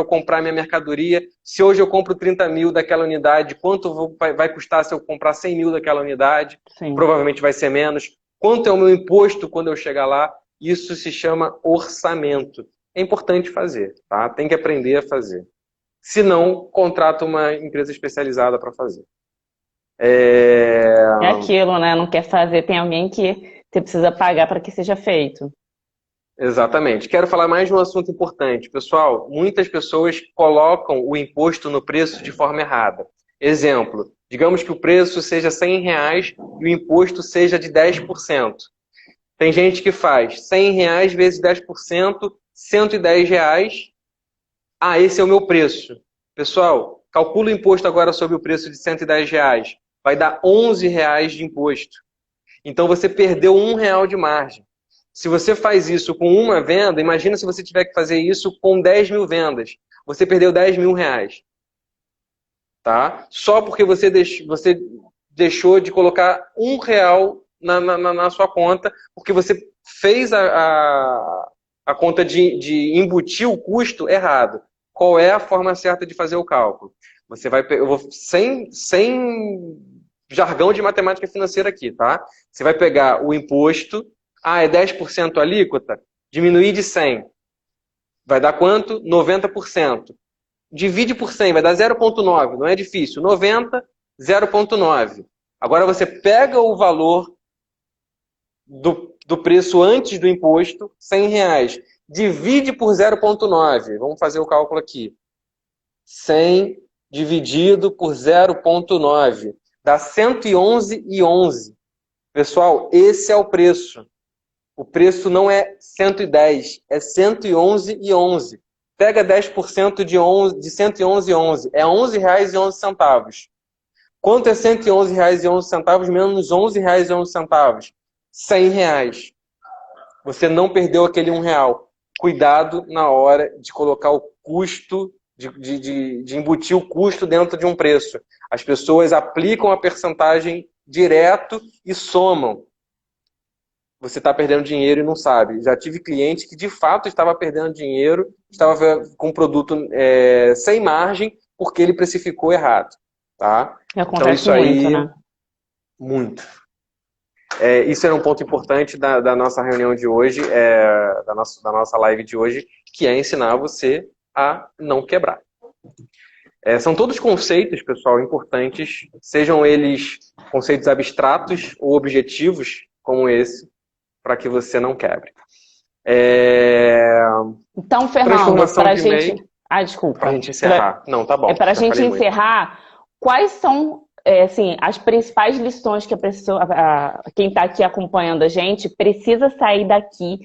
comprar minha mercadoria? Se hoje eu compro 30 mil daquela unidade, quanto vai custar se eu comprar 100 mil daquela unidade? Sim. Provavelmente vai ser menos. Quanto é o meu imposto quando eu chegar lá? Isso se chama orçamento. É importante fazer, tá? Tem que aprender a fazer. Se não, contrata uma empresa especializada para fazer. É aquilo, né? Não quer fazer, tem alguém que você precisa pagar para que seja feito. Exatamente. Quero falar mais de um assunto importante. Pessoal, muitas pessoas colocam o imposto no preço de forma errada. Exemplo, digamos que o preço seja R$ 100 e o imposto seja de 10%. Tem gente que faz R$ 100 vezes 10%, R$ 110. Ah, esse é o meu preço. Pessoal, calcula o imposto agora sobre o preço de R$ 110. Vai dar R$ 11 de imposto. Então você perdeu R$ 1 de margem. Se você faz isso com uma venda, imagina se você tiver que fazer isso com 10 mil vendas. Você perdeu R$ 10 mil. Tá? Só porque você deixou de colocar R$ 1 na sua conta, porque você fez a conta de embutir o custo errado. Qual é a forma certa de fazer o cálculo? Você vai, eu vou sem jargão de matemática financeira aqui, tá? Você vai pegar o imposto, é 10% a alíquota, diminuir de 100. Vai dar quanto? 90%. Divide por 100, vai dar 0,9, não é difícil. 90, 0,9. Agora você pega o valor do preço antes do imposto, R$ 100, divide por 0,9. Vamos fazer o cálculo aqui. 100 dividido por 0,9 dá 111,11. Pessoal, esse é o preço. O preço não é 110, é 111,11. Pega 10% de 111,11. É R$ 11,11. Quanto é R$ 111,11 menos R$ 11,11? R$ 100. Você não perdeu aquele R$ 1. Cuidado na hora de colocar o custo, de embutir o custo dentro de um preço. As pessoas aplicam a percentagem direto e somam. Você está perdendo dinheiro e não sabe. Já tive cliente que de fato estava perdendo dinheiro, estava com um produto sem margem, porque ele precificou errado. Tá? Acontece então, isso aí, muito, né? Muito. Isso era um ponto importante da nossa reunião de hoje, da nossa live de hoje, que é ensinar você a não quebrar. São todos conceitos, pessoal, importantes, sejam eles conceitos abstratos ou objetivos, como esse, para que você não quebre. Então, Fernando, para a gente... desculpa. Para a gente encerrar. Não, tá bom. Para a gente encerrar, quais são assim, as principais lições que a pessoa, quem está aqui acompanhando a gente, precisa sair daqui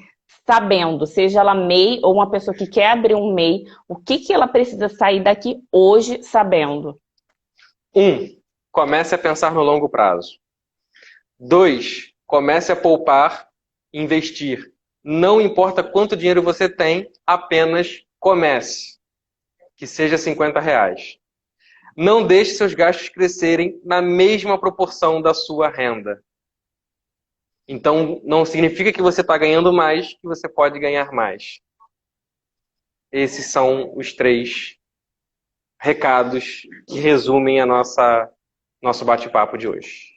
sabendo, seja ela MEI ou uma pessoa que quer abrir um MEI, o que ela precisa sair daqui hoje sabendo? 1. Comece a pensar no longo prazo. 2. Comece a poupar, investir. Não importa quanto dinheiro você tem, apenas comece. Que seja R$ 50. Não deixe seus gastos crescerem na mesma proporção da sua renda. Então, não significa que você está ganhando mais, que você pode ganhar mais. Esses são os 3 recados que resumem nosso bate-papo de hoje.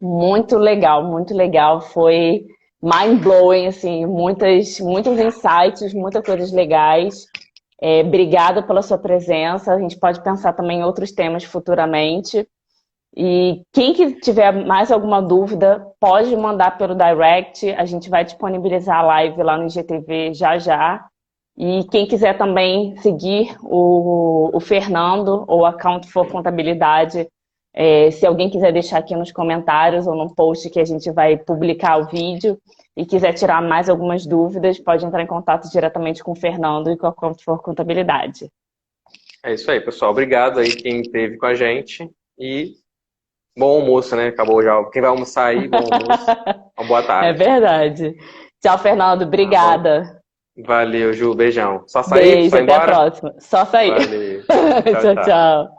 Muito legal, muito legal. Foi mind-blowing, assim, muitos insights, muitas coisas legais. Obrigada pela sua presença. A gente pode pensar também em outros temas futuramente. E quem que tiver mais alguma dúvida, pode mandar pelo direct. A gente vai disponibilizar a live lá no IGTV já. E quem quiser também seguir o Fernando ou Account for Contabilidade, se alguém quiser deixar aqui nos comentários ou no post que a gente vai publicar o vídeo e quiser tirar mais algumas dúvidas, pode entrar em contato diretamente com o Fernando e com a Account for Contabilidade. É isso aí, pessoal. Obrigado aí quem esteve com a gente e bom almoço, né? Acabou já. Quem vai almoçar aí, bom almoço. Uma boa tarde. É verdade. Tchau, Fernando. Obrigada. Valeu, Ju. Beijão. Só sair? Beijo, só ir até embora? a próxima. Só sair. Valeu. Tchau.